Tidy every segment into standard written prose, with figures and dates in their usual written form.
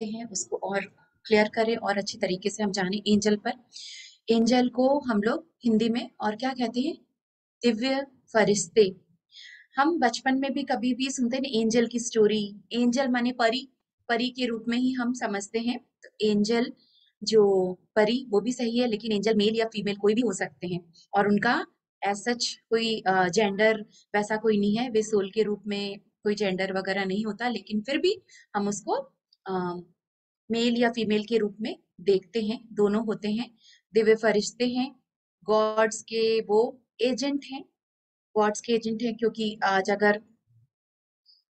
हैं उसको और क्लियर करें और अच्छी तरीके से हम जाने एंजल पर। एंजल को हम लोग हिंदी में और क्या कहते हैं? दिव्य फरिश्ते। हम बचपन में भी कभी भी सुनते हैं ना एंजल की स्टोरी। एंजल माने परी, परी के रूप में ही हम समझते हैं। तो एंजल जो परी वो भी सही है, लेकिन एंजल मेल या फीमेल कोई भी हो सकते हैं और उनका एज सच कोई जेंडर वैसा कोई नहीं है। वे सोल के रूप में कोई जेंडर वगैरह नहीं होता, लेकिन फिर भी हम उसको मेल या फीमेल के रूप में देखते हैं, दोनों होते हैं। दिव्य फरिश्ते हैं, गॉड्स के वो एजेंट हैं। गॉड्स के एजेंट हैं क्योंकि आज अगर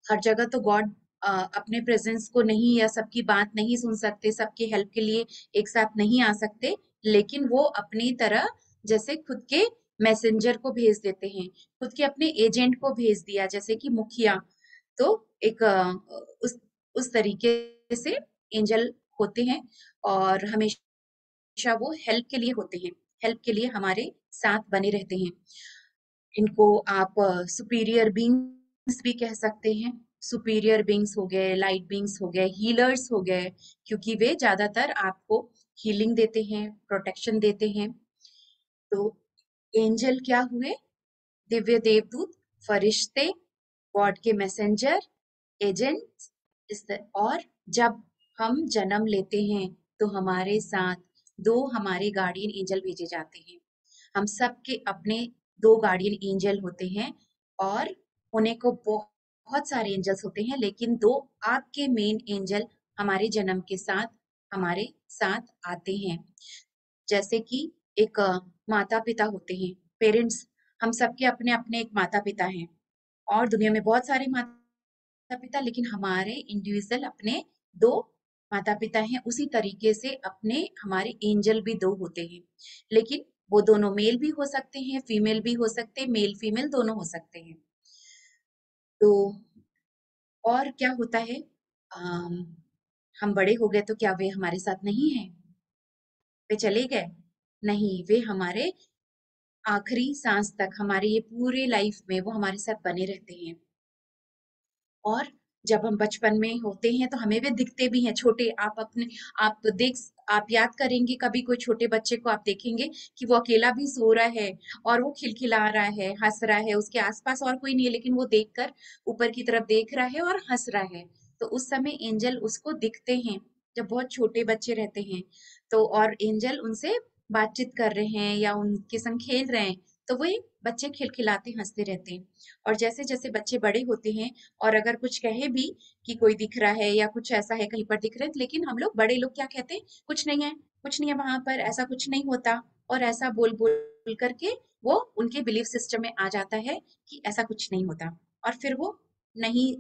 हर जगह तो गॉड अपने प्रेजेंस को नहीं या सबकी बात नहीं सुन सकते, सबके हेल्प के लिए एक साथ नहीं आ सकते, लेकिन वो अपनी तरह जैसे खुद के मैसेंजर को भेज देते हैं, खुद के अपने एजेंट को भेज दिया जैसे कि मुखिया। तो एक उस उस तरीके से एंजल होते हैं और हमेशा वो हेल्प के लिए होते हैं, हेल्प के लिए हमारे साथ बने रहते हैं। इनको आप सुपीरियर बींग्स भी कह सकते हैं। सुपीरियर बींग्स हो गए, लाइट बींग्स हो गए, हीलर्स हो गए, क्योंकि वे ज्यादातर आपको हीलिंग देते हैं, प्रोटेक्शन देते हैं। तो एंजल क्या हुए? दिव्य देवदूत, फरिश्ते, गॉड के मैसेंजर, एजेंट्स। और जब हम जन्म लेते हैं तो हमारे साथ दो हमारे गार्डियन एंजल भेजे जाते हैं। हम सबके अपने दो गार्डियन एंजल होते हैं और होने को बहुत सारे एंजल्स होते हैं, लेकिन दो आपके मेन एंजल हमारे जन्म के साथ हमारे साथ आते हैं। जैसे कि एक माता पिता होते हैं, पेरेंट्स। हम सबके अपने अपने एक माता पिता हैं और दुनिया में बहुत सारे माता पिता, लेकिन हमारे इंडिविजुअल अपने दो माता पिता हैं। उसी तरीके से अपने हमारे एंजल भी दो होते हैं, लेकिन वो दोनों मेल भी हो सकते हैं, फीमेल भी हो सकते हैं, मेल फीमेल दोनों हो सकते हैं। तो और क्या होता है? अम, हम बड़े हो गए तो क्या वे हमारे साथ नहीं है? वे चले गए? नहीं, वे हमारे आखिरी सांस तक, हमारे ये पूरे लाइफ में वो हमारे साथ बने रहते हैं। और जब हम बचपन में होते हैं तो हमें वे दिखते भी हैं छोटे। आप याद करेंगे कभी कोई छोटे बच्चे को आप देखेंगे कि वो अकेला भी सो रहा है और वो खिलखिला रहा है, हंस रहा है, उसके आसपास और कोई नहीं है, लेकिन वो देखकर ऊपर की तरफ देख रहा है और हंस रहा है। तो उस समय एंजल उसको दिखते हैं जब बहुत छोटे बच्चे रहते हैं। तो और एंजल उनसे बातचीत कर रहे हैं या उनके संग खेल रहे हैं, तो वो बच्चे खिलखिलाते हंसते रहते हैं। और जैसे जैसे बच्चे बड़े होते हैं और अगर कुछ कहे भी कि कोई दिख रहा है या कुछ ऐसा है कहीं पर दिख रहा है, लेकिन हम लोग बड़े लोग क्या कहते हैं? कुछ नहीं है, कुछ नहीं है वहां पर, ऐसा कुछ नहीं होता। और ऐसा बोल बोल करके वो उनके बिलीफ सिस्टम में आ जाता है कि ऐसा कुछ नहीं होता, और फिर वो नहीं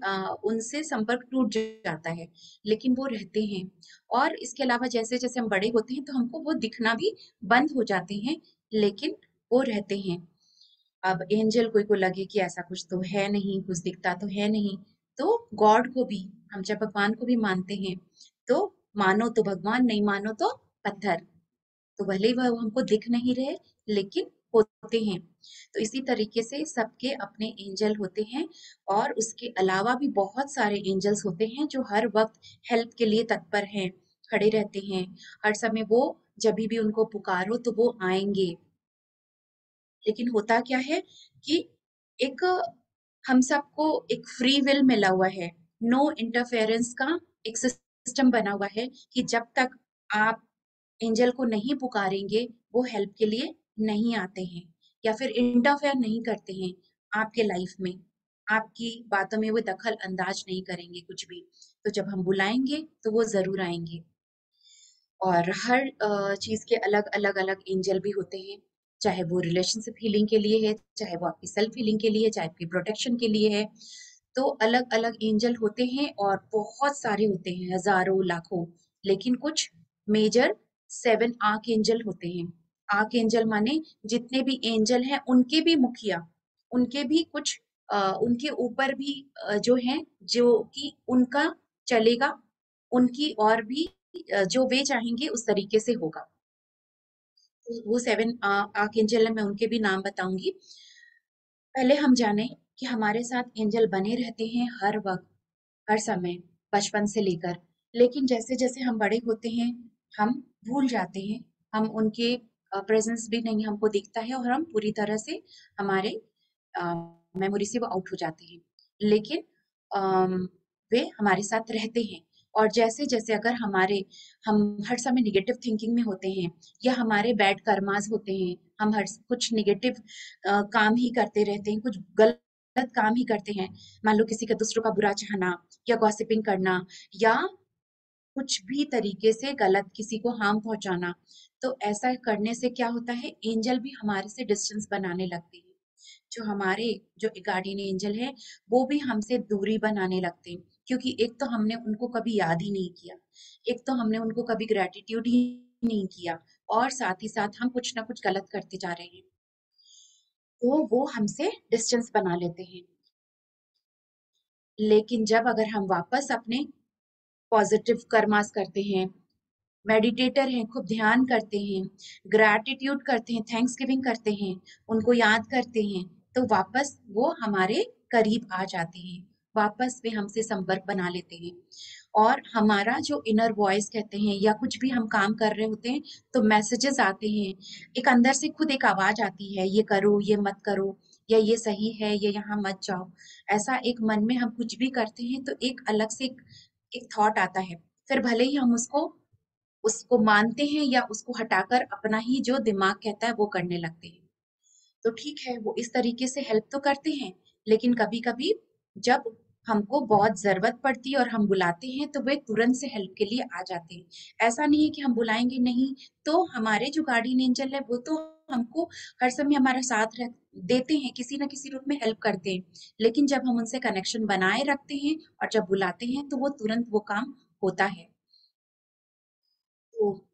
उनसे संपर्क टूट जाता है, लेकिन वो रहते हैं। और इसके अलावा जैसे जैसे हम बड़े होते हैं तो हमको वो दिखना भी बंद हो जाते हैं, लेकिन वो रहते हैं। अब एंजल कोई को लगे कि ऐसा कुछ तो है नहीं, कुछ दिखता तो है नहीं, तो गॉड को भी, हम जब भगवान को भी मानते हैं तो मानो तो भगवान, नहीं मानो तो पत्थर। तो भले ही वह हमको दिख नहीं रहे, लेकिन होते हैं। तो इसी तरीके से सबके अपने एंजल होते हैं। और उसके अलावा भी बहुत सारे एंजल्स होते हैं जो हर वक्त हेल्प के लिए तत्पर हैं, खड़े रहते हैं हर समय। वो जब भी उनको पुकारो तो वो आएंगे। लेकिन होता क्या है कि एक हम सबको एक फ्री विल मिला हुआ है, नो इंटरफेरेंस का एक सिस्टम बना हुआ है कि जब तक आप एंजल को नहीं पुकारेंगे वो हेल्प के लिए नहीं आते हैं या फिर इंटरफेयर नहीं करते हैं आपके लाइफ में। आपकी बातों में वो दखल अंदाज नहीं करेंगे कुछ भी। तो जब हम बुलाएंगे तो वो जरूर आएंगे। और हर चीज के अलग अलग अलग एंजल भी होते हैं, चाहे वो रिलेशनशिप हीलिंग के लिए है, चाहे वो आपकी सेल्फ हीलिंग के लिए है, चाहे आपकी प्रोटेक्शन के लिए है। तो अलग अलग एंजल होते हैं और बहुत सारे होते हैं, हजारों लाखों। लेकिन कुछ मेजर 7 आर्क एंजल होते हैं। आर्क एंजल माने जितने भी एंजल हैं उनके भी मुखिया, उनके भी कुछ उनके ऊपर भी जो हैं, जो कि उनका चलेगा, उनकी और भी जो वे चाहेंगे उस तरीके से होगा। तो वो 7 आर्कएंजल है, मैं उनके भी नाम बताऊंगी। पहले हम जाने कि हमारे साथ एंजल बने रहते हैं हर वक्त, हर समय, बचपन से लेकर। लेकिन जैसे-जैसे हम बड़े होते हैं, हम भूल जाते हैं, हम उनके प्रेज़ेंस भी नहीं हमको दिखता है और हम पूरी तरह से हमारे अ, मेमोरी से वो आउट हो जाते हैं। लेकिन अम, वे हमारे साथ रहते हैं और जैसे-जैसे अगर हम हर समय नेगेटिव थिंकिंग में होते हैं या हमारे बैड कर्मास होते हैं, हम हर कुछ नेगेटिव काम ही करते रहते हैं, कुछ गलत काम ही करते हैं। मान लो किसी का दूसरों का बुरा चाहना या गॉसिपिंग करना या कुछ भी तरीके से गलत किसी को हार्म पहुंचाना। तो ऐसा करने से क्या होता है, एंजल भी हमारे से डिस्टेंस बनाने लगते हैं। जो हमारे जो गार्डियन एंजल है, वो भी हमसे दूरी बनाने लगते हैं, क्योंकि एक तो हमने उनको कभी याद ही नहीं किया, एक तो हमने उनको कभी ग्रेटिट्यूड ही नहीं किया और साथ ही साथ हम कुछ ना कुछ गलत करते जा रहे हैं, तो वो हमसे डिस्टेंस बना लेते हैं। लेकिन जब अगर हम वापस अपने पॉजिटिव कर्मास करते हैं, मेडिटेटर हैं, खूब ध्यान करते हैं, ग्रैटिट्यूड करते हैं, थैंक्सगिविंग करते हैं, उनको याद करते हैं, तो वापस वो हमारे करीब आ जाते हैं, वापस वे हमसे संपर्क बना लेते हैं। और हमारा जो इनर वॉइस कहते हैं या कुछ भी हम काम कर रहे होते हैं, तो मैसेजेस आते हैं, एक अंदर से खुद एक आवाज आती है, ये करो, ये मत करो, या ये सही है, ये यहाँ मत जाओ। ऐसा एक मन में हम कुछ भी करते हैं तो एक अलग से एक थॉट आता है, फिर भले ही हम उसको उसको मानते हैं या उसको हटाकर अपना ही जो दिमाग कहता है वो करने लगते हैं। तो ठीक है, वो इस तरीके से हेल्प तो करते हैं, लेकिन कभी-कभी जब हमको बहुत ज़रूरत पड़ती है और हम बुलाते हैं, तो वे तुरंत से हेल्प के लिए आ जाते हैं। ऐसा नहीं है कि हम बुलाएँगे नहीं, तो हमारे जो गार्डियन एंजल है, वो तो हमको हर समय हमारा साथ देते हैं, किसी न किसी रूप में हेल्प करते हैं। लेकिन जब हम उनसे कनेक्शन बनाए रखते हैं और जब बुलाते हैं, तो वो तुरंत वो काम होता है। तो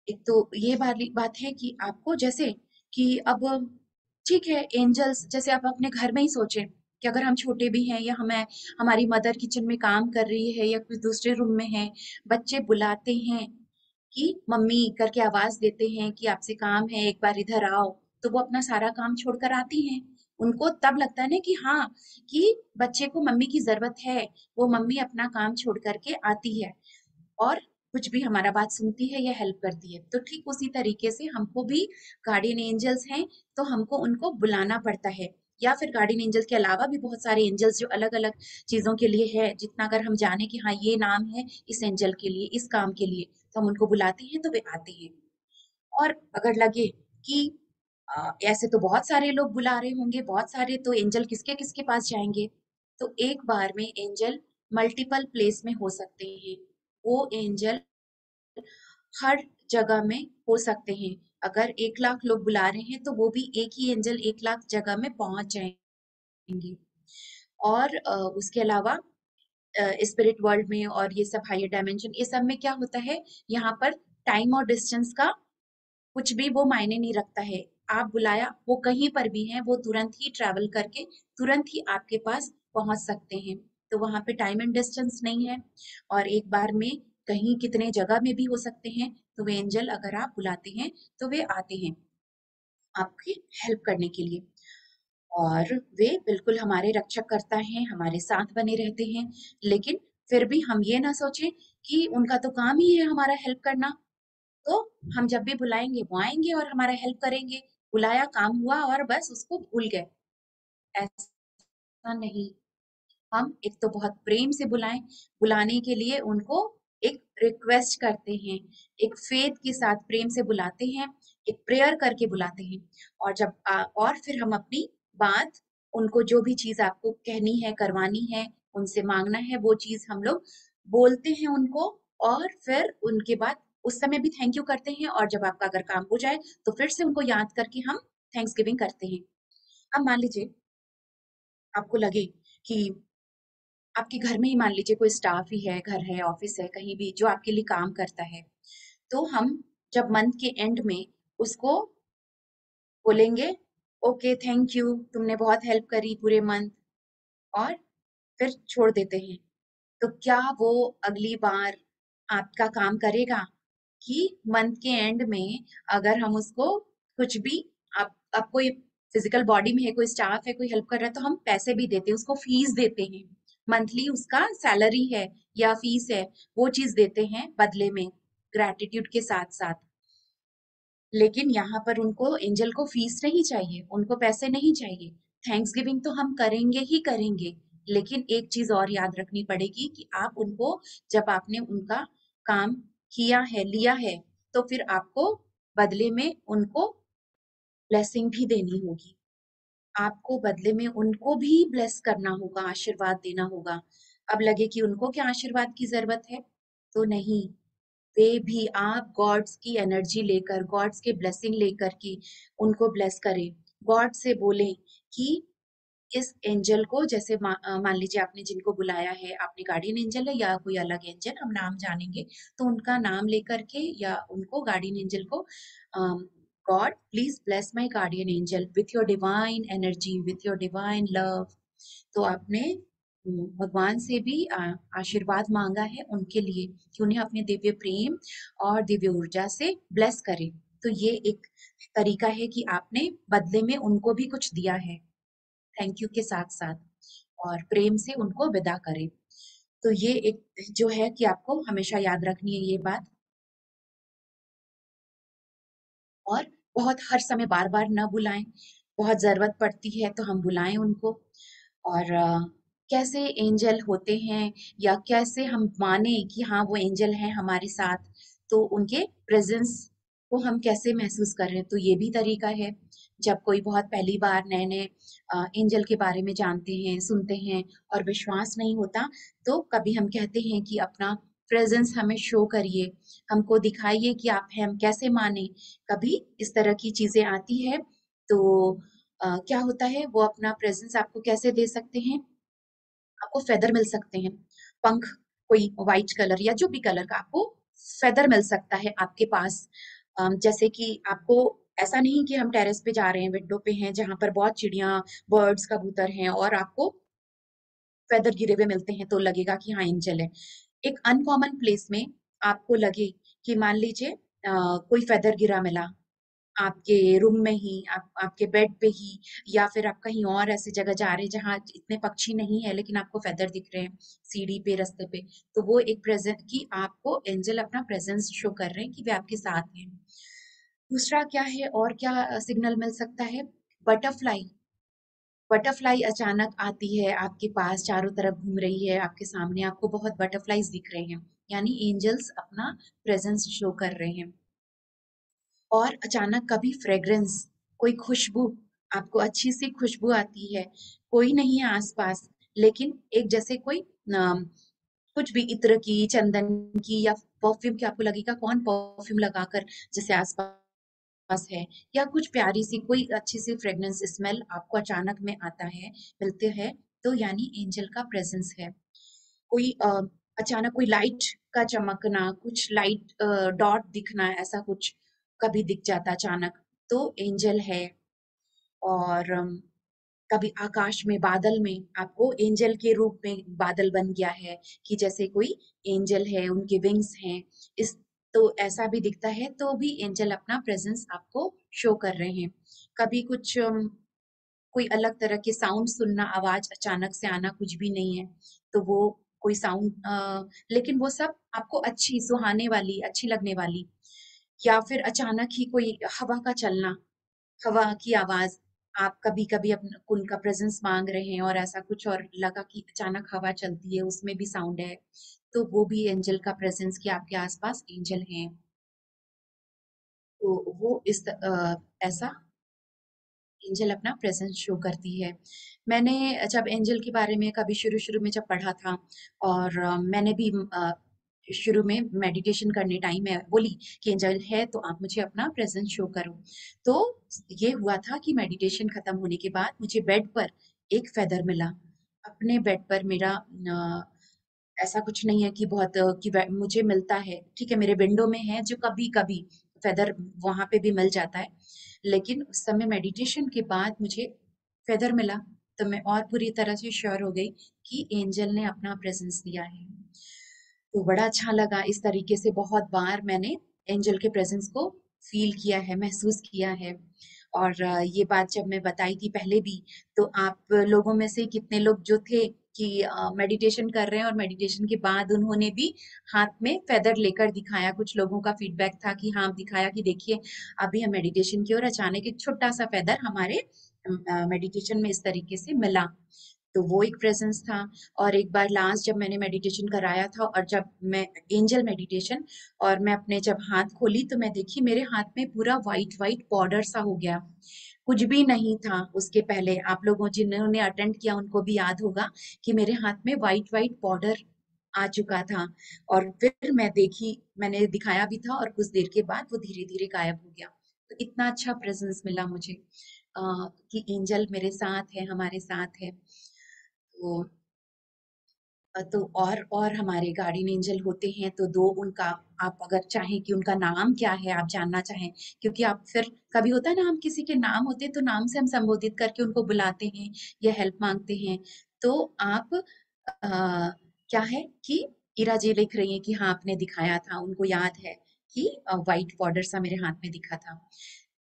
एक तो ये वाली बात है कि आपको जैसे कि अब ठीक है, एंजल्स जैसे आप अपने घर में ही सोचें कि अगर हम छोटे भी हैं या हमें हमारी मदर किचन में काम कर रही है या कोई दूसरे रूम में है, बच्चे बुलाते हैं कि मम्मी करके आवाज देते हैं कि आपसे काम है, एक बार इधर आओ, तो वो अपना सारा काम छोड़कर आती हैं। उनको तब लगता है ना कि हाँ, कि बच्चे को मम्मी की जरूरत है, वो मम्मी अपना काम छोड़ करके आती है और कुछ भी हमारा बात सुनती है या हेल्प करती है। तो ठीक उसी तरीके से हमको भी गार्डियन एंजल्स हैं, तो हमको उनको बुलाना पड़ता है। या फिर गार्डियन एंजल्स के अलावा भी बहुत सारे एंजल्स जो अलग-अलग चीज़ों के लिए है, जितना अगर हम जाने कि हाँ, ये नाम है इस एंजल के लिए, इस काम के लिए, तो हम उनको बुलाते हैं तो वे आते हैं। और अगर लगे कि ऐसे तो बहुत सारे लोग बुला रहे होंगे, बहुत सारे तो एंजल किसके-किसके पास जाएँगे? तो एक बार में एंजल मल्टीपल प्लेस में हो सकते हैं। वो एंजल हर जगह में हो सकते हैं। अगर 1,00,000 लोग बुला रहे हैं, तो वो भी एक ही एंजल 1,00,000 जगह में पहुँच जाएँगे। और उसके अलावा स्पिरिट वर्ल्ड में और ये सब हायर डायमेंशन, ये सब में क्या होता है, यहाँ पर टाइम और डिस्टेंस का कुछ भी वो मायने नहीं रखता है। आप बुलाया, वो कहीं पर भी हैं, वो तुरंत ही ट्रैवल करके तुरंत ही आपके पास पहुँच सकते हैं। तो वहाँ पे टाइम एंड डिस्टेंस नहीं है और एक बार में कहीं कितने जगह में भी हो सकते हैं, तो वे एंजल अगर आप बुलाते हैं, तो वे आते हैं आपकी हेल्प करने के लिए। और वे बिल्कुल हमारे रक्षाकर्ता हैं, हमारे साथ बने रहते हैं, लेकिन फिर भी हम ये ना सोचें कि उनका तो काम ही है हमारा हेल्प करना, तो हम जब भी बुलाएँगे वो आएँगे और हमारा हेल्प करेंगे। बुलाया, काम हुआ और बस उसको भूल गए, ऐसा नहीं। हम एक तो बहुत प्रेम से बुलाएँ, बुलाने के लिए उनको एक रिक्वेस्ट करते हैं, एक फ़ेथ के साथ प्रेम से बुलाते हैं, एक प्रेयर करके बुलाते हैं और और फिर हम अपनी बात, उनको जो भी चीज़ आपको कहनी है, करवानी है, उनसे माँगना है, वो चीज़ हम लोग बोलते हैं उनको और फिर उनके बाद उस समय भी थैंक यू करते हैं और जब आपका अगर काम हो जाए, तो फिर से उनको याद करके हम थैंक्सगिविंग करते हैं। अब मान लीजिए आपको लगे कि आपके घर में ही मान लीजिए कोई स्टाफ ही है, घर है, ऑफिस है, कहीं भी जो आपके लिए काम करता है, तो हम जब मंथ के एंड में उसको बोलेंगे, ओके थैंक यू, तुमने बहुत हेल्प करी पूरे मंथ, और फिर छोड़ देते हैं। तो क्या वो अगली बार आपका काम करेगा? कि मंथ के एंड में अगर हम उसको कुछ भी, आप कोई फिजिकल बॉडी में है, कोई स्टाफ है, कोई हेल्प कर रहा है, तो हम पैसे भी देते हैं, उसको फीस देते हैं मंथली उसका सैलरी है या फीस है, वो चीज देते हैं बदले में, ग्रैटिट्यूड के साथ साथ। लेकिन यहाँ पर उनको एंजल को फीस नहीं चाहिए, उनको पैसे नहीं चाहिए। थैंक्स गिविंग तो हम करेंगे ही करेंगे, लेकिन एक चीज और याद रखनी पड़ेगी कि आप उनको, जब आपने उनका काम किया है, लिया है, तो फिर आपको बदले में उनको ब्लेसिंग भी देनी होगी। आपको बदले में उनको भी ब्लेस करना होगा, आशीर्वाद देना होगा। अब लगे कि उनको क्या आशीर्वाद की जरूरत है, तो नहीं, वे भी आप गॉड्स की एनर्जी लेकर, गॉड्स के ब्लेसिंग लेकर के उनको ब्लेस करें। गॉड से बोलें कि इस एंजल को, जैसे मान लीजिए आपने जिनको बुलाया है, आपने गार्डियन एंजल है या कोई अलग एंजल, हम नाम जानेंगे, तो उनका नाम लेकर के या उनको गार्डियन एंजल को, God please bless my guardian angel with your divine energy, with your divine love. तो आपने भगवान से भी आशीर्वाद मांगा है उनके लिए कि उन्हें अपने दिव्य प्रेम और दिव्य ऊर्जा से ब्लेस करें। तो ये एक तरीका है कि आपने बदले में उनको भी कुछ दिया है, थैंक यू के साथ साथ, और प्रेम से उनको विदा करें। तो ये एक जो है कि आपको हमेशा याद रखनी है ये बात। और बहुत हर समय बार बार न बुलाएं, बहुत जरूरत पड़ती है तो हम बुलाएं उनको। और कैसे एंजल होते हैं या कैसे हम माने कि हाँ वो एंजल हैं हमारे साथ, तो उनके प्रेजेंस को हम कैसे महसूस कर रहे हैं, तो ये भी तरीका है। जब कोई बहुत पहली बार नए नए एंजल के बारे में जानते हैं, सुनते हैं और विश्वास नहीं होता, तो कभी हम कहते हैं कि अपना प्रेजेंस हमें शो करिए, हमको दिखाइए कि आप हैं, हम कैसे माने। कभी इस तरह की चीजें आती है, तो क्या होता है, वो अपना प्रेजेंस आपको कैसे दे सकते हैं, आपको फेदर मिल सकते हैं, पंख, कोई व्हाइट कलर या जो भी कलर का आपको फेदर मिल सकता है आपके पास। जैसे कि आपको ऐसा नहीं कि हम टेरेस पे जा रहे हैं, विंडो पे हैं जहां पर बहुत चिड़िया, बर्ड्स, कबूतर हैं और आपको फेदर गिरे हुए मिलते हैं तो लगेगा कि हाँ एंजल है। एक अनकॉमन प्लेस में आपको लगे कि मान लीजिए कोई फेदर गिरा मिला आपके रूम में ही, आपके बेड पे ही, या फिर आप कहीं और ऐसी जगह जा रहे हैं जहाँ इतने पक्षी नहीं है लेकिन आपको फेदर दिख रहे हैं सीढ़ी पे, रास्ते पे, तो वो एक प्रेजेंट कि आपको एंजल अपना प्रेजेंस शो कर रहे हैं कि वे आपके साथ हैं। दूसरा क्या है और क्या सिग्नल मिल सकता है, बटरफ्लाई। बटरफ्लाई अचानक आती है आपके पास, चारों तरफ घूम रही है आपके सामने, आपको बहुत बटरफ्लाईज दिख रहे हैं, यानी एंजल्स अपना प्रेजेंस शो कर रहे हैं। और अचानक कभी फ्रेग्रेंस, कोई खुशबू, आपको अच्छी सी खुशबू आती है, कोई नहीं है आसपास, लेकिन एक जैसे कोई कुछ भी इत्र की, चंदन की या परफ्यूम की, आपको लगेगा कौन परफ्यूम लगाकर जैसे आसपास है, या कुछ प्यारी सी कोई अच्छी सी फ्रेग्रेंस स्मेल आपको अचानक में आता है, मिलते हैं, तो यानी एंजल का प्रेजेंस है। कोई अचानक कोई लाइट का चमकना, कुछ लाइट डॉट दिखना, ऐसा कुछ कभी दिख जाता अचानक, तो एंजल है। और कभी आकाश में, बादल में आपको एंजल के रूप में बादल बन गया है कि जैसे कोई एंजल है, उनके विंग्स हैं, इस, तो ऐसा भी दिखता है, तो भी एंजल अपना प्रेजेंस आपको शो कर रहे हैं। कभी कुछ कोई अलग तरह के साउंड सुनना, आवाज अचानक से आना, कुछ भी नहीं है, तो वो कोई साउंड, लेकिन वो सब आपको अच्छी, सुहाने वाली, अच्छी लगने वाली, या फिर अचानक ही कोई हवा का चलना, हवा की आवाज, आप कभी कभी अपना उनका प्रेजेंस मांग रहे हैं और ऐसा कुछ और लगा कि अचानक हवा चलती है, उसमें भी साउंड है, तो वो भी एंजल का प्रेजेंस कि आपके आसपास एंजल हैं। तो वो ऐसा एंजल अपना प्रेजेंस शो करती है। मैंने जब एंजल के बारे में कभी शुरू-शुरू में जब पढ़ा था, और मैंने भी शुरू में मेडिटेशन करने टाइम मैं बोली कि एंजल है तो आप मुझे अपना प्रेजेंस शो करो। तो ये हुआ था कि मेडिटेशन खत्म होने के बाद मुझे बेड पर एक फेदर मिला। अपने बेड पर मेरा ऐसा कुछ नहीं है कि बहुत कि मुझे मिलता है, ठीक है, मेरे विंडो में है जो कभी-कभी फेदर वहाँ पे भी मिल जाता है। लेकिन उस समय मेडिटेशन के बाद मुझे फेदर मिला, तो मैं और पूरी तरह से श्योर हो गई कि एंजल ने अपना प्रेजेंस दिया है। तो बड़ा अच्छा लगा, इस तरीके से बहुत बार मैंने एंजल के प्रेजेंस को फील किया है, महसूस किया है। और ये बात जब मैं बताई थी पहले भी, तो आप लोगों में से कितने लोग जो थे कि मेडिटेशन कर रहे हैं और मेडिटेशन के बाद उन्होंने भी हाथ में फेदर लेकर दिखाया। कुछ लोगों का फीडबैक था कि हाँ दिखाया कि देखिए अभी हम मेडिटेशन की ओर अचानक एक छोटा सा फेदर हमारे मेडिटेशन में इस तरीके से मिला। तो वो एक प्रेजेंस था। और एक बार लास्ट जब मैंने मेडिटेशन कराया था और जब मैं एंजल मेडिटेशन और मैं अपने जब हाथ खोली तो मैं देखी मेरे हाथ में पूरा वाइट वाइट बॉर्डर सा हो गया। कुछ भी नहीं था उसके पहले। आप लोगों जिन्होंने अटेंड किया उनको भी याद होगा कि मेरे हाथ में वाइट वाइट बॉर्डर आ चुका था। और फिर मैं देखी, मैंने दिखाया भी था और कुछ देर के बाद वो धीरे धीरे गायब हो गया। तो इतना अच्छा प्रेजेंस मिला मुझे कि एंजल मेरे साथ है, हमारे साथ है। तो तो और हमारे गार्डियन एंजल होते हैं तो दो उनका, आप अगर चाहें कि उनका नाम क्या है आप जानना चाहें, क्योंकि आप फिर कभी होता है ना हम किसी के नाम होते हैं तो नाम से हम संबोधित करके उनको बुलाते हैं या हेल्प मांगते हैं। तो आप क्या है कि इरा जी लिख रही हैं कि हाँ आपने दिखाया था, उनको याद है कि व्हाइट बॉर्डर सा मेरे हाथ में दिखा था।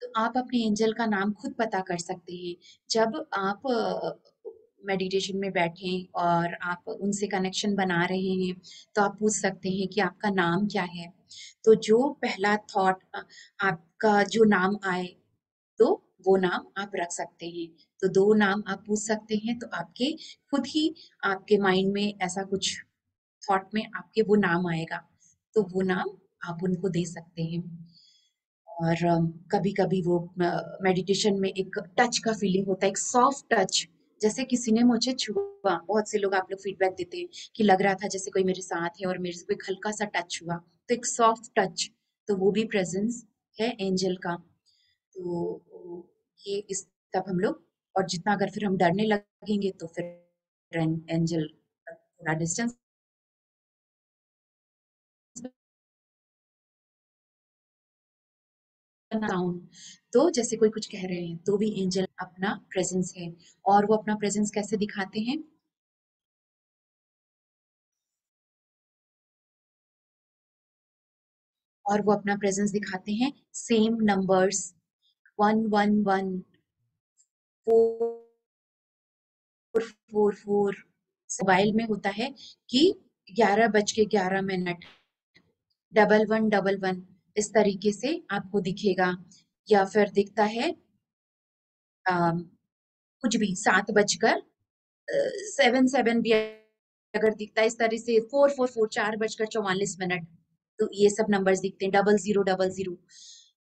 तो आप अपने एंजल का नाम खुद पता कर सकते हैं। जब आप मेडिटेशन में बैठें और आप उनसे कनेक्शन बना रहे हैं तो आप पूछ सकते हैं कि आपका नाम क्या है। तो जो पहला थॉट आपका जो नाम आए तो वो नाम आप रख सकते हैं। तो दो नाम आप पूछ सकते हैं तो आपके खुद ही आपके माइंड में ऐसा कुछ थॉट में आपके वो नाम आएगा, तो वो नाम आप उनको दे सकते हैं। और कभी-कभी वो मेडिटेशन में एक टच का फीलिंग होता है, एक सॉफ्ट टच, जैसे किसी ने मुझे छुआ। बहुत से लोग आप लोग फीडबैक देते हैं कि लग रहा था जैसे कोई मेरे साथ है और मेरे से कोई हल्का सा टच हुआ, तो एक सॉफ्ट टच, तो वो भी प्रेजेंस है एंजल का। तो ये इस तब हम लोग, और जितना अगर फिर हम डरने लगेंगे तो फिर एंजल थोड़ा डिस्टेंस साउंड, तो जैसे कोई कुछ कह रहे हैं तो भी एंजल अपना प्रेजेंस है। और वो अपना प्रेजेंस कैसे दिखाते हैं? और वो अपना प्रेजेंस दिखाते हैं सेम नंबर्स, 111, 444। मोबाइल में होता है कि 11:11, 1111, इस तरीके से आपको दिखेगा। या फिर दिखता है कुछ भी 7 बजकर 7 भी अगर दिखता है इस तरह से, 444, 4:44। तो ये सब नंबर्स दिखते हैं, 0000।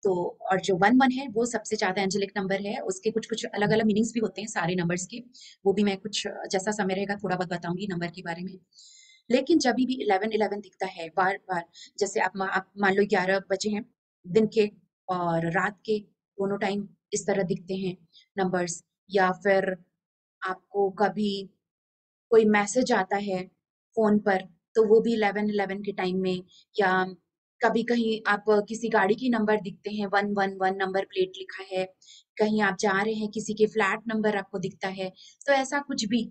तो और जो 11 है वो सबसे ज्यादा एंजेलिक नंबर है। उसके कुछ कुछ अलग अलग मीनिंग्स भी होते हैं सारे नंबर्स के। वो भी मैं कुछ जैसा समय रहेगा थोड़ा बहुत बताऊंगी नंबर के बारे में। लेकिन जब भी 1111 दिखता है बार बार, जैसे आप मान लो 11 बजे हैं दिन के और रात के दोनों टाइम इस तरह दिखते हैं नंबर्स। या फिर आपको कभी कोई मैसेज आता है फ़ोन पर, तो वो भी 11:11 के टाइम में। या कभी कहीं आप किसी गाड़ी की नंबर दिखते हैं, 111 नंबर प्लेट लिखा है, कहीं आप जा रहे हैं किसी के फ्लैट नंबर आपको दिखता है, तो ऐसा कुछ भी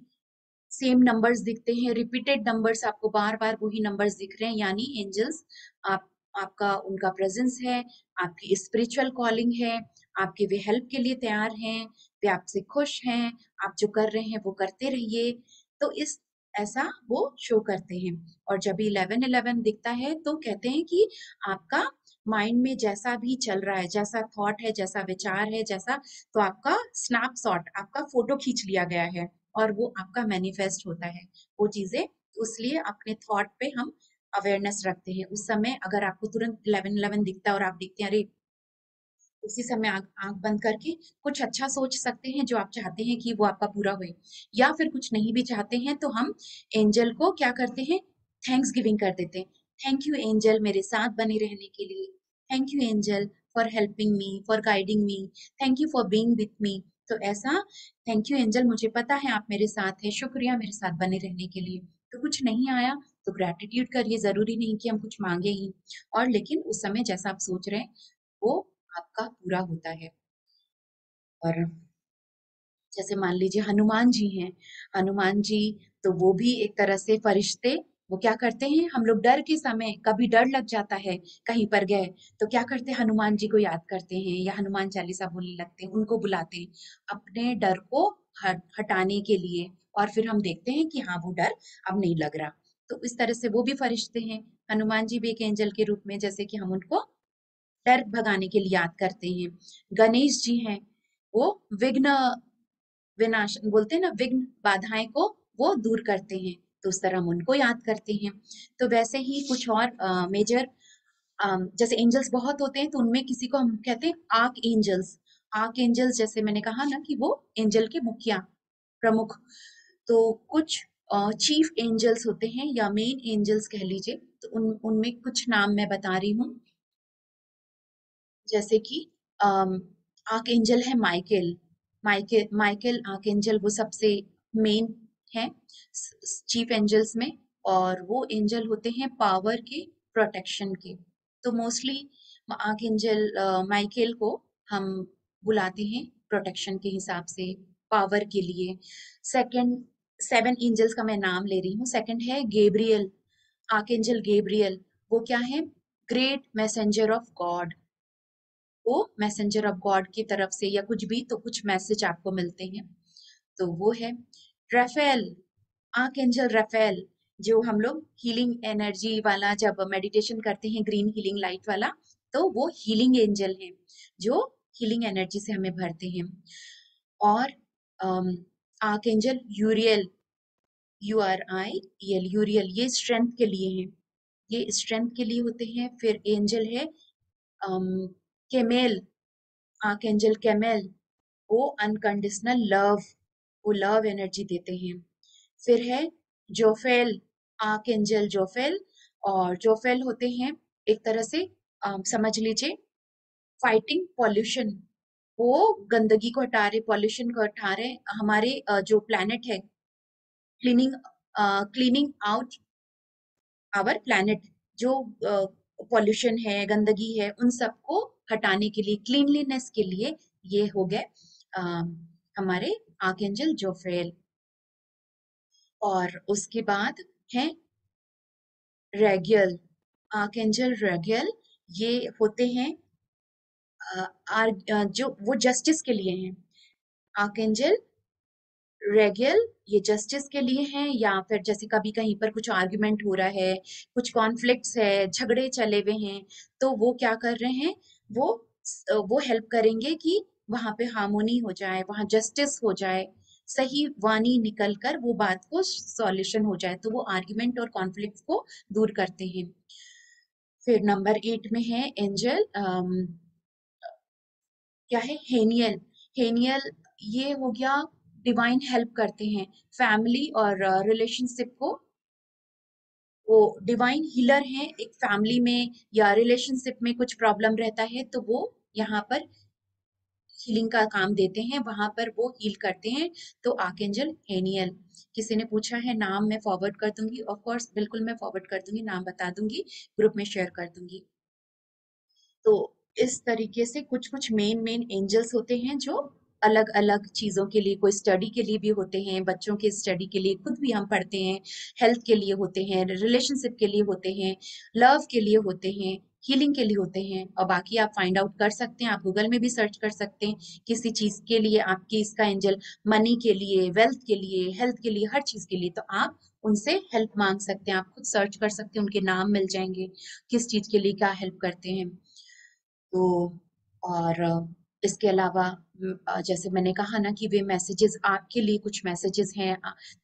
सेम नंबर्स दिखते हैं, रिपीटेड नंबर्स आपको बार-बार वही नंबर्स दिख रहे हैं, यानी एंजल्स आप आपका उनका प्रेजेंस है, आपकी स्पिरिचुअल कॉलिंग है, आपके वे हेल्प के लिए तैयार हैं, वे आपसे खुश हैं, आप जो कर रहे हैं वो करते रहिए। तो इस ऐसा वो शो करते हैं। और जब 11:11 दिखता है तो कहते हैं कि आपका माइंड में जैसा भी चल रहा है, जैसा थॉट है, जैसा विचार है, जैसा, तो आपका स्नैपशॉट, आपका फोटो खींच लिया गया है और वो आपका मैनिफेस्ट होता है वो चीजें। तो इसलिए अपने थॉट पे हम अवेयरनेस रखते हैं। उस समय अगर आपको तुरंत 11:11 दिखता है और आप देखते हैं अरे, उसी समय आँख आँख बंद करके कुछ अच्छा सोच सकते हैं जो आप चाहते हैं कि वो आपका पूरा होए। या फिर कुछ नहीं भी चाहते हैं तो हम एंजल को क्या करते हैं, थैंक्स गिविंग कर देते हैं। थैंक यू एंजल मेरे साथ बने रहने के लिए। Thank you angel for helping me, for guiding me. Thank you for being with me. तो ऐसा, थैंक यू एंजल मुझे पता है आप मेरे साथ हैं, शुक्रिया मेरे साथ बने रहने के लिए। तो कुछ नहीं आया तो ग्रैटिट्यूड करिए, ज़रूरी नहीं कि हम कुछ माँगे ही। और लेकिन उस समय जैसा आप सोच रहे हैं वो आपका पूरा होता है। और जैसे मान लीजिए हनुमान जी हैं, हनुमान जी तो वो भी एक तरह से फरिश्ते वो क्या करते हैं, हम लोग डर के समय कभी डर लग जाता है कहीं पर गए तो क्या करते हैं, हनुमान जी को याद करते हैं या हनुमान चालीसा बोलने लगते हैं, उनको बुलाते हैं अपने डर को हटाने के लिए। और फिर हम देखते हैं कि हाँ वो डर अब नहीं लग रहा। तो इस तरह से वो भी फरिश्ते हैं। हनुमान जी भी एक एंजल के रूप में, जैसे कि हम उनको डर भगाने के लिए याद करते हैं। गणेश जी हैं, वो विघ्न विनाश बोलते हैं ना, विघ्न बाधाएं को वो दूर करते हैं, तो उस तरह हम उनको याद करते हैं। तो वैसे ही कुछ और मेजर जैसे एंजल्स बहुत होते हैं, तो उनमें किसी को हम कहते हैं आर्क एंजल्स। आर्क एंजल्स जैसे मैंने कहा ना कि वो एंजल के मुखिया, प्रमुख। तो कुछ चीफ एंजल्स होते हैं या मेन एंजल्स कह लीजिए, तो उनमें कुछ नाम मैं बता रही हूँ। जैसे कि आर्कएंजल है माइकल। माइकल माइकल आर्कएंजल वो सबसे मेन है चीफ एंजल्स में। और वो एंजल होते हैं पावर के, प्रोटेक्शन के। तो मोस्टली आर्कएंजल माइकल को हम बुलाते हैं प्रोटेक्शन के हिसाब से, पावर के लिए। सेकंड, सेवन एंजल्स का मैं नाम ले रही हूँ। सेकंड है गेब्रियल, आर्कएंजल गेब्रियल। वो क्या है, ग्रेट मैसेंजर ऑफ गॉड। वो मैसेंजर ऑफ गॉड की तरफ से या कुछ भी तो कुछ मैसेज आपको मिलते हैं, तो वो है। राफेल, आर्क एंजल राफेल, जो हम लोग हीलिंग एनर्जी वाला जब मेडिटेशन करते हैं, ग्रीन हीलिंग लाइट वाला, तो वो हीलिंग एंजल है जो हीलिंग एनर्जी से हमें भरते हैं। और आर्क एंजल यूरियल, URIEL, यूरियल, ये स्ट्रेंथ के लिए है, ये स्ट्रेंथ के लिए होते हैं। फिर एंजल है केमेल, आर्कएंजल केमेल, वो अनकंडीशनल लव, वो लव एनर्जी देते हैं। फिर है जोफेल, आर्कएंजल जोफेल। और जोफेल होते हैं एक तरह से समझ लीजिए फाइटिंग पॉल्यूशन। वो गंदगी को हटा रहे, पॉल्यूशन को हटा रहे, हमारे जो प्लैनेट है, cleaning cleaning out our planet. जो पॉल्यूशन है, गंदगी है, उन सबको हटाने के लिए, क्लीनलीनेस के लिए ये हो गए हमारे आर्कएंजल जोफेल। और उसके बाद है रेगियल, आर्कएंजल रेगियल। ये होते हैं जो वो जस्टिस के लिए हैं। आर्कएंजल रेगियल ये जस्टिस के लिए हैं, या फिर जैसे कभी कहीं पर कुछ आर्ग्यूमेंट हो रहा है, कुछ कॉन्फ्लिक्ट्स है, झगड़े चले हुए हैं, तो वो क्या कर रहे हैं, वो वो हेल्प करेंगे कि वहां पे हार्मोनी हो जाए, वहां जस्टिस हो जाए, सही वाणी निकल कर वो बात को सॉल्यूशन हो जाए, तो वो आर्ग्यूमेंट और कॉन्फ्लिक्ट को दूर करते हैं। फिर नंबर 8 में है एंजल क्या है, हेनियल। हेनियल ये हो गया, डिवाइन हेल्प करते हैं फैमिली और रिलेशनशिप को। वो डिवाइन हीलर हैं, एक फैमिली में या रिलेशनशिप में कुछ प्रॉब्लम रहता है तो वो यहाँ पर हीलिंग का काम देते हैं, वहां पर वो हील करते हैं। तो आर्कएंजल हेनियल। किसी ने पूछा है नाम, मैं फॉरवर्ड कर दूंगी, ऑफ कोर्स बिल्कुल मैं फॉरवर्ड कर दूंगी, नाम बता दूंगी, ग्रुप में शेयर कर दूंगी। तो इस तरीके से कुछ कुछ मेन मेन एंजल्स होते हैं जो अलग अलग चीजों के लिए, कोई स्टडी के लिए भी होते हैं, बच्चों के स्टडी के लिए, खुद भी हम पढ़ते हैं, हेल्थ के लिए होते हैं, रिलेशनशिप के लिए होते हैं, लव के लिए होते हैं, हीलिंग के लिए होते हैं। और बाकी आप फाइंड आउट कर सकते हैं, आप गूगल में भी सर्च कर सकते हैं किसी चीज के लिए आपकी इसका एंजल, मनी के लिए, वेल्थ के लिए, हेल्थ के लिए, हर चीज के लिए, तो आप उनसे हेल्प मांग सकते हैं, आप खुद सर्च कर सकते हैं, उनके नाम मिल जाएंगे, किस चीज के लिए क्या हेल्प करते हैं। तो और इसके अलावा जैसे मैंने कहा ना कि वे मैसेजेस आपके लिए कुछ मैसेजेस हैं,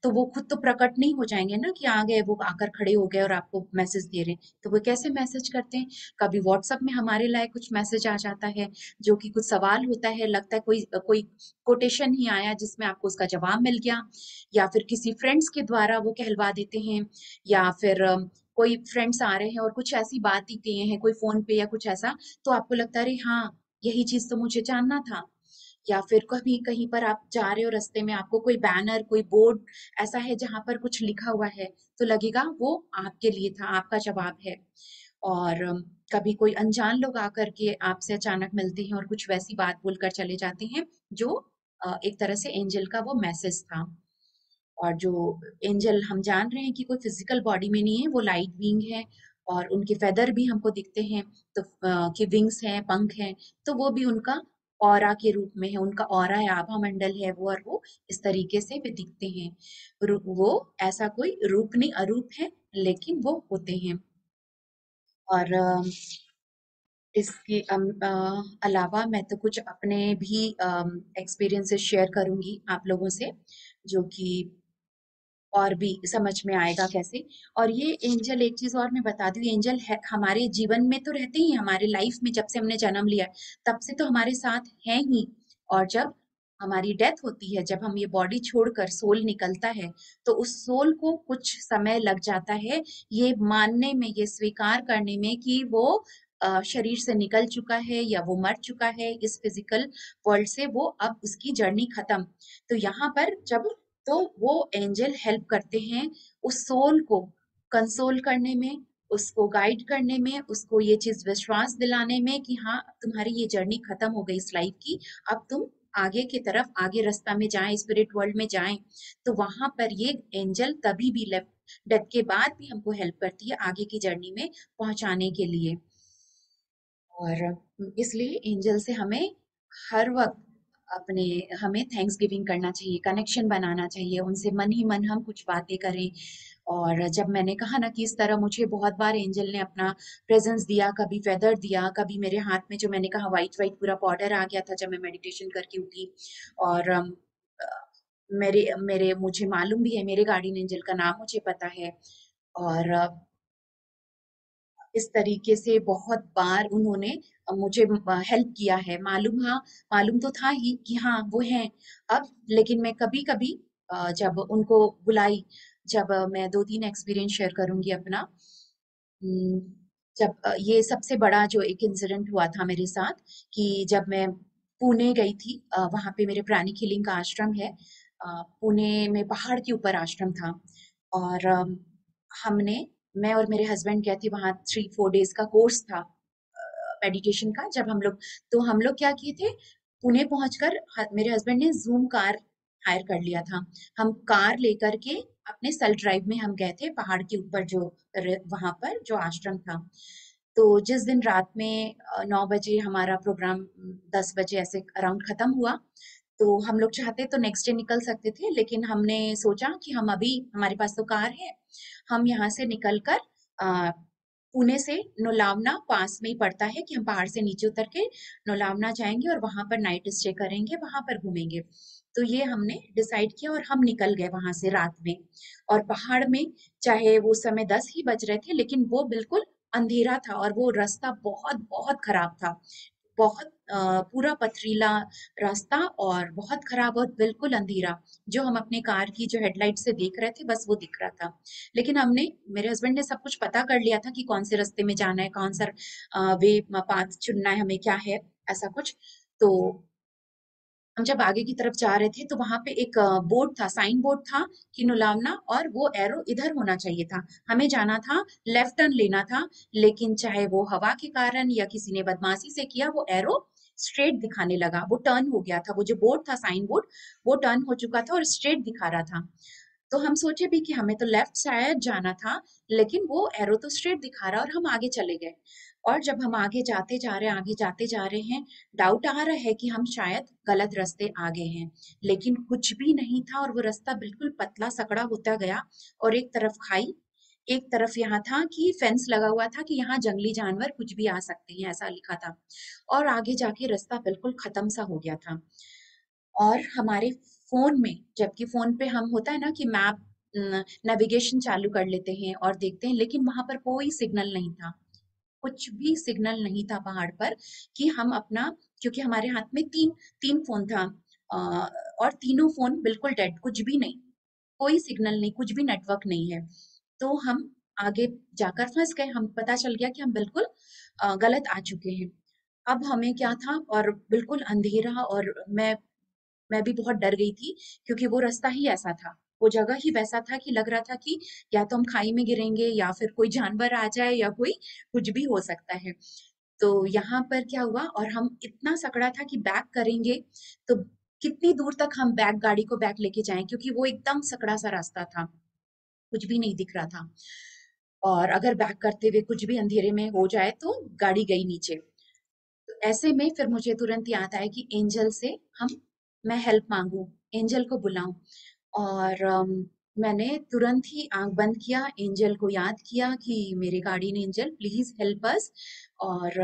तो वो खुद तो प्रकट नहीं हो जाएंगे ना कि आ गए, वो आकर खड़े हो गए और आपको मैसेज दे रहे हैं, तो वो कैसे मैसेज करते हैं। कभी व्हाट्सएप में हमारे लायक कुछ मैसेज आ जाता है जो कि कुछ सवाल होता है, लगता है कोई कोई कोटेशन ही आया जिसमें आपको उसका जवाब मिल गया, या फिर किसी फ्रेंड्स के द्वारा वो कहलवा देते हैं, या फिर कोई फ्रेंड्स आ रहे हैं और कुछ ऐसी बात ही किए हैं कोई फोन पे या कुछ ऐसा, तो आपको लगता है अरे हाँ यही चीज तो मुझे जानना था। या फिर कभी कहीं पर आप जा रहे हो, रास्ते में आपको कोई बैनर, कोई बोर्ड ऐसा है जहां पर कुछ लिखा हुआ है, तो लगेगा वो आपके लिए था, आपका जवाब है। और कभी कोई अनजान लोग आकर के आपसे अचानक मिलते हैं और कुछ वैसी बात बोलकर चले जाते हैं जो एक तरह से एंजल का वो मैसेज था। और जो एंजल हम जान रहे हैं कि कोई फिजिकल बॉडी में नहीं है, वो लाइट बीइंग है और उनके फेदर भी हमको दिखते हैं, तो कि विंग्स हैं, पंख हैं, तो वो भी उनका ऑरा के रूप में है, उनका ऑरा है, आभा मंडल है वो, और वो इस तरीके से भी दिखते हैं। वो ऐसा कोई रूप नहीं, अरूप है, लेकिन वो होते हैं। और इसके अलावा मैं तो कुछ अपने भी एक्सपीरियंसेस शेयर करूंगी आप लोगों से, जो कि और भी समझ में आएगा कैसे। और ये एंजल, एक चीज और मैं बता दूं, एंजल है हमारे जीवन में तो रहते ही, हमारे लाइफ में जब से हमने जन्म लिया है, तब से तो हमारे साथ हैं ही। और जब हमारी डेथ होती है, जब हम ये बॉडी छोड़कर सोल निकलता है, तो उस सोल को कुछ समय लग जाता है ये मानने में, ये स्वीकार करने में कि वो शरीर से निकल चुका है या वो मर चुका है इस फिजिकल वर्ल्ड से, वो अब उसकी जर्नी खत्म। तो यहाँ पर जब, तो वो एंजल हेल्प करते हैं उस सोल को कंसोल करने में, उसको गाइड करने में, उसको ये चीज विश्वास दिलाने में कि हाँ, तुम्हारी ये जर्नी खत्म हो गई इस लाइफ की, अब तुम आगे की तरफ, आगे रास्ता में जाएं, स्पिरिट वर्ल्ड में जाएं। तो वहां पर ये एंजल तभी भी डेथ के बाद भी हमको हेल्प करती है आगे की जर्नी में पहुंचाने के लिए। और इसलिए एंजल से हमें हर वक्त अपने, हमें थैंक्स गिविंग करना चाहिए, कनेक्शन बनाना चाहिए उनसे, मन ही मन हम कुछ बातें करें। और जब मैंने कहा ना कि इस तरह मुझे बहुत बार एंजल ने अपना प्रेजेंस दिया, कभी फेदर दिया, कभी मेरे हाथ में, जो मैंने कहा वाइट वाइट पूरा पाउडर आ गया था जब मैं मेडिटेशन करके उठी। और मेरे मेरे मुझे मालूम भी है, मेरे गार्डियन एंजल का नाम मुझे पता है। और इस तरीके से बहुत बार उन्होंने मुझे हेल्प किया है, मालूम, हाँ, मालूम तो था ही कि हाँ वो हैं अब। लेकिन मैं कभी कभी जब उनको बुलाई, जब मैं दो तीन एक्सपीरियंस शेयर करूंगी अपना। हम्म, जब ये सबसे बड़ा जो एक इंसिडेंट हुआ था मेरे साथ, कि जब मैं पुणे गई थी, वहां पे मेरे प्राणिक हीलिंग का आश्रम है, पुणे में पहाड़ के ऊपर आश्रम था। और हमने, मैं और मेरे हस्बैंड गए थे वहां, 3-4 डेज का कोर्स था मेडिटेशन का। जब हम लोग, तो हम लोग क्या किए थे, पुणे पहुंचकर मेरे हस्बैंड ने जूम कार हायर कर लिया था। हम कार लेकर के अपने सेल्फ ड्राइव में हम गए थे पहाड़ के ऊपर, जो वहां पर जो आश्रम था। तो जिस दिन रात में 9 बजे हमारा प्रोग्राम, 10 बजे ऐसे अराउंड खत्म हुआ, तो हम लोग चाहते तो नेक्स्ट डे निकल सकते थे, लेकिन हमने सोचा कि हम अभी, हमारे पास तो कार है, हम यहाँ से निकलकर पुणे से लोनावला पास में ही पड़ता है, कि हम पहाड़ से नीचे उतर के लोनावला जाएंगे और वहां पर नाइट स्टे करेंगे, वहां पर घूमेंगे। तो ये हमने डिसाइड किया और हम निकल गए वहां से रात में। और पहाड़ में, चाहे वो समय 10 ही बज रहे थे, लेकिन वो बिल्कुल अंधेरा था और वो रास्ता बहुत बहुत खराब था, बहुत पूरा पथरीला रास्ता और बहुत खराब और बिल्कुल अंधेरा। जो हम अपने कार की जो हेडलाइट से देख रहे थे, बस वो दिख रहा था। लेकिन हमने, मेरे हस्बैंड ने सब कुछ पता कर लिया था कि कौन से रास्ते में जाना है, कौन सा वे पाथ चुनना है, हमें क्या है, ऐसा कुछ। तो हम जब आगे की तरफ जा रहे थे, तो वहां पे एक बोर्ड था, साइन बोर्ड था कि नुलावना, और वो एरो इधर होना चाहिए था, हमें जाना था, लेफ्ट टर्न लेना था। लेकिन चाहे वो हवा के कारण या किसी ने बदमाशी से किया, वो एरो स्ट्रेट दिखाने लगा, वो टर्न हो गया था, वो जो बोर्ड था साइन बोर्ड, वो टर्न हो चुका था और स्ट्रेट दिखा रहा था। तो हम सोचे भी कि हमें तो लेफ्ट साइड जाना था, लेकिन वो एरो तो स्ट्रेट दिखा रहा, और हम आगे चले गए। और जब हम आगे जाते जा रहे हैं, आगे जाते जा रहे हैं, डाउट आ रहा है कि हम शायद गलत रास्ते आ गए हैं, लेकिन कुछ भी नहीं था, और वो रास्ता बिल्कुल पतला सकड़ा होता गया। और एक तरफ खाई, एक तरफ यहाँ था कि फेंस लगा हुआ था कि यहाँ जंगली जानवर कुछ भी आ सकते हैं, ऐसा लिखा था। और आगे जाके रास्ता बिल्कुल खत्म सा हो गया था। और हमारे फोन में, जबकि फोन पे हम, होता है ना कि मैप, नेविगेशन चालू कर लेते हैं और देखते हैं, लेकिन वहां पर कोई सिग्नल नहीं था, कुछ भी सिग्नल नहीं था पहाड़ पर, कि हम अपना, क्योंकि हमारे हाथ में तीन तीन फोन था, अ, और तीनों फोन बिल्कुल डेड, कुछ भी नहीं, कोई सिग्नल नहीं, कुछ भी नेटवर्क नहीं है। तो हम आगे जाकर फंस गए, हम, पता चल गया कि हम बिल्कुल गलत आ चुके हैं। अब हमें क्या था, और बिल्कुल अंधेरा, और मैं भी बहुत डर गई थी, क्योंकि वो रास्ता ही ऐसा था, वो जगह ही वैसा था कि लग रहा था कि या तो हम खाई में गिरेंगे, या फिर कोई जानवर आ जाए, या कोई कुछ भी हो सकता है। तो यहाँ पर क्या हुआ, और हम, इतना सकड़ा था कि बैक करेंगे, तो कितनी दूर तक हम बैक गाड़ी को बैक लेके जाएं, क्योंकि वो एकदम सकड़ा सा रास्ता था, कुछ भी नहीं दिख रहा था। और अगर बैक करते हुए कुछ भी अंधेरे में हो जाए तो गाड़ी गई नीचे। तो ऐसे में फिर मुझे तुरंत याद आया कि एंजल से हम मैं हेल्प मांगू, एंजल को बुलाऊं। और मैंने तुरंत ही आंख बंद किया, एंजल को याद किया कि मेरे guardian angel please help us. और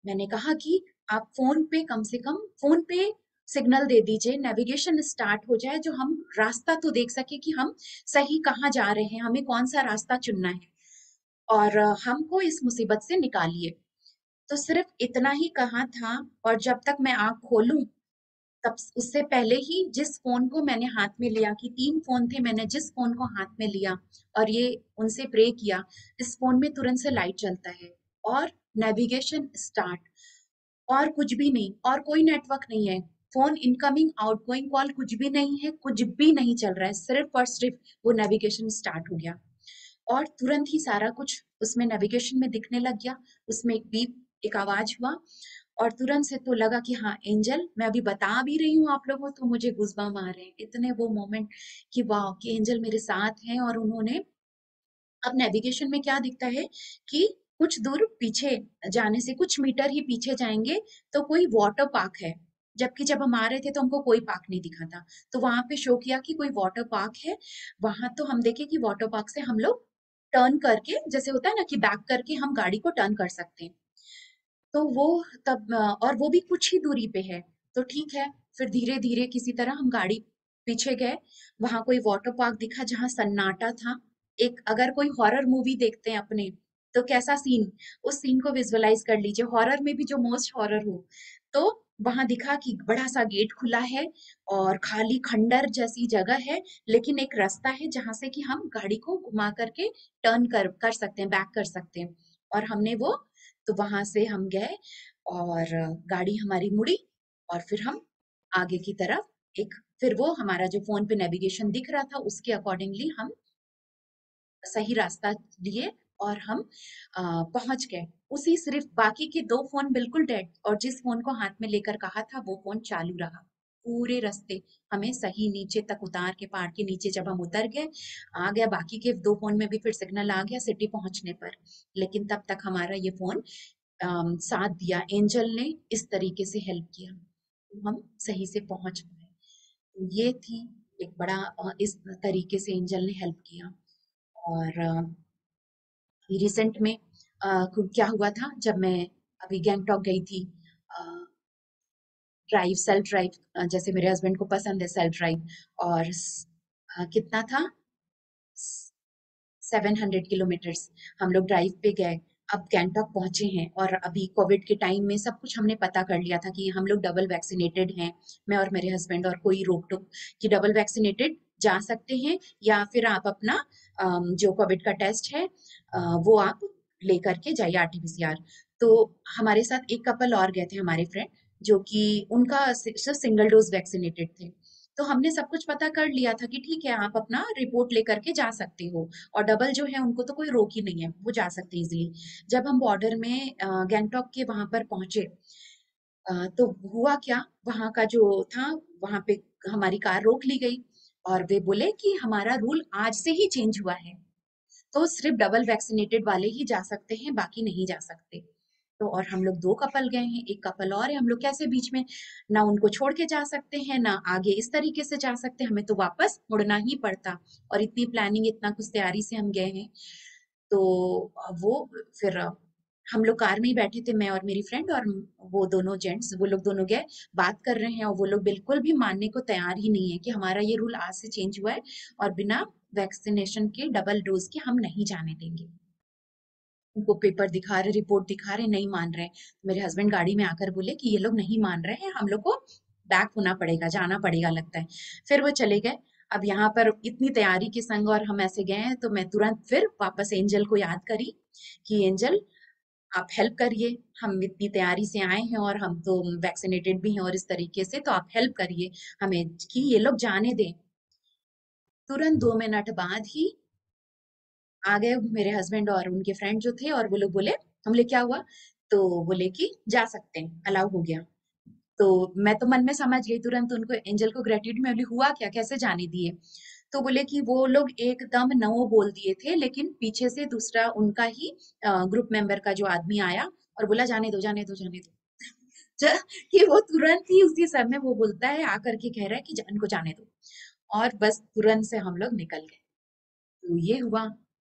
मैंने कहा कि आप फोन पे कम से कम फोन पे सिग्नल दे दीजिए, नेविगेशन स्टार्ट हो जाए, जो हम रास्ता तो देख सके कि हम सही कहाँ जा रहे हैं, हमें कौन सा रास्ता चुनना है, और हमको इस मुसीबत से निकालिए। तो सिर्फ इतना ही कहा था। और जब तक मैं आंख खोलूं, तब उससे पहले ही जिस फोन को मैंने हाथ में लिया, कि 3 फोन थे, मैंने जिस फोन को हाथ में लिया और ये उनसे प्रे किया, इस फोन में तुरंत से लाइट चलता है और नेविगेशन स्टार्ट। और कुछ भी नहीं, और कोई नेटवर्क नहीं है, फोन इनकमिंग आउटगोइंग कॉल कुछ भी नहीं है, कुछ भी नहीं चल रहा है, सिर्फ और सिर्फ वो नेविगेशन स्टार्ट हो गया। और तुरंत ही सारा कुछ उसमें नेविगेशन में दिखने लग गया। उसमें एक बीप, एक आवाज हुआ, और तुरंत से तो लगा कि हाँ एंजल, मैं अभी बता भी रही हूँ आप लोगों, तो मुझे गुज़बम्प आ रहे हैं इतने, वो मोमेंट कि वाह, कि एंजल मेरे साथ हैं। और उन्होंने, अब नेविगेशन में क्या दिखता है कि कुछ दूर पीछे जाने से, कुछ मीटर ही पीछे जाएंगे तो कोई वाटर पार्क है, जबकि जब हम आ रहे थे तो हमको कोई पार्क नहीं दिखा था। तो वहां पे शो किया कि कोई वाटर पार्क है वहां। तो हम देखे कि वाटर पार्क से हम लोग टर्न करके, जैसे होता है ना कि बैक करके हम गाड़ी को टर्न कर सकते हैं। तो वो तब और वो भी कुछ ही दूरी पे है। तो ठीक है, फिर धीरे धीरे किसी तरह हम गाड़ी पीछे गए। वहां कोई वाटर पार्क दिखा जहां सन्नाटा था। एक, अगर कोई हॉरर मूवी देखते हैं अपने, तो कैसा सीन, उस सीन को विजुअलाइज कर लीजिए, हॉरर में भी जो मोस्ट हॉरर हो। तो वहां दिखा कि बड़ा सा गेट खुला है और खाली खंडर जैसी जगह है, लेकिन एक रास्ता है जहां से कि हम गाड़ी को घुमा करके टर्न कर कर सकते हैं, बैक कर सकते हैं। और हमने वो, तो वहां से हम गए और गाड़ी हमारी मुड़ी, और फिर हम आगे की तरफ एक, फिर वो हमारा जो फोन पे नेविगेशन दिख रहा था उसके अकॉर्डिंगली हम सही रास्ता लिए, और हम पहुंच गए। उसी सिर्फ बाकी के 2 फोन बिल्कुल डेड, और जिस फोन को हाथ में लेकर कहा था वो फोन चालू रहा पूरे रास्ते, हमें सही नीचे तक उतार के, पहाड़ के नीचे जब हम उतर गए, आ गया, बाकी के 2 फोन में भी फिर सिग्नल आ गया सिटी पहुंचने पर। लेकिन तब तक हमारा ये फोन साथ दिया, एंजल ने इस तरीके से हेल्प किया, तो हम सही से पहुंच पाए। तो ये थी एक बड़ा इस तरीके से एंजल ने हेल्प किया। और रिसेंट में क्या हुआ था, जब मैं अभी गैंगटॉक गई थी, ड्राइव, सेल्फ ड्राइव, जैसे मेरे हस्बैंड को पसंद है सेल्फ ड्राइव, और कितना था, 700 किलोमीटर्स हम लोग ड्राइव पे गए। अब गैंगटॉक पहुंचे हैं, और अभी कोविड के टाइम में सब कुछ हमने पता कर लिया था कि हम लोग डबल वैक्सीनेटेड हैं, मैं और मेरे हस्बैंड, और कोई रोक टोक कि डबल वैक्सीनेटेड जा सकते हैं, या फिर आप अपना जो कोविड का टेस्ट है वो आप लेकर के जाइए, आरटीपीसीआर। तो हमारे साथ एक कपल और गए थे, हमारे फ्रेंड, जो कि उनका सिर्फ सिंगल डोज वैक्सीनेटेड थे। तो हमने सब कुछ पता कर लिया था कि ठीक है, आप अपना रिपोर्ट लेकर के जा सकते हो, और डबल जो है उनको तो कोई रोक ही नहीं है, वो जा सकते हैं इजिली। जब हम बॉर्डर में गैंगटॉक के वहां पर पहुंचे, तो हुआ क्या, वहां का जो था, वहां पे हमारी कार रोक ली गई, और वे बोले कि हमारा रूल आज से ही चेंज हुआ है, तो सिर्फ डबल वैक्सीनेटेड वाले ही जा सकते हैं, बाकी नहीं जा सकते। तो और हम लोग 2 कपल गए हैं, एक कपल और है, हम लोग कैसे बीच में, ना उनको छोड़ के जा सकते हैं, ना आगे इस तरीके से जा सकते हैं, हमें तो वापस मुड़ना ही पड़ता। और इतनी प्लानिंग, इतना कुछ तैयारी से हम गए हैं। तो वो फिर हम लोग कार में ही बैठे थे, मैं और मेरी फ्रेंड, और वो दोनों जेंट्स, वो लोग दोनों गए, बात कर रहे हैं, और वो लोग बिल्कुल भी मानने को तैयार ही नहीं है कि हमारा ये रूल आज से चेंज हुआ है, और बिना वैक्सीनेशन के, डबल डोज के हम नहीं जाने देंगे। उनको पेपर दिखा रहे, रिपोर्ट दिखा रहे, नहीं मान रहे। मेरे हस्बैंड गाड़ी में आकर बोले कि ये लोग नहीं मान रहे हैं, हम लोग को बैक होना पड़ेगा, जाना पड़ेगा लगता है। फिर वो चले गए। अब यहाँ पर इतनी तैयारी के संग और हम ऐसे गए हैं, तो मैं तुरंत फिर वापस एंजल को याद करी कि एंजल, आप हेल्प करिए, हम इतनी तैयारी से आए हैं, और हम तो वैक्सीनेटेड भी हैं, और इस तरीके से तो आप हेल्प करिए हमें कि ये लोग जाने दें। तुरंत 2 मिनट बाद ही आ गए मेरे हस्बैंड और उनके फ्रेंड जो थे, और वो लोग बोले, हम बोले क्या हुआ, तो बोले कि जा सकते हैं, अलाउ हो गया। तो मैं तो मन में समझ गई तुरंत, उनको एंजल को ग्रेटिट्यूड में बोली हुआ क्या, कैसे जाने दिए? तो बोले कि वो लोग एकदम नो बोल दिए थे, लेकिन पीछे से दूसरा उनका ही ग्रुप मेंबर का जो आदमी आया और बोला जाने दो जाने दो जाने दो। कि वो तुरंत ही उसी समय वो बोलता है, आकर के कह रहा है कि इनको जाने दो, और बस तुरंत से हम लोग निकल गए। तो ये हुआ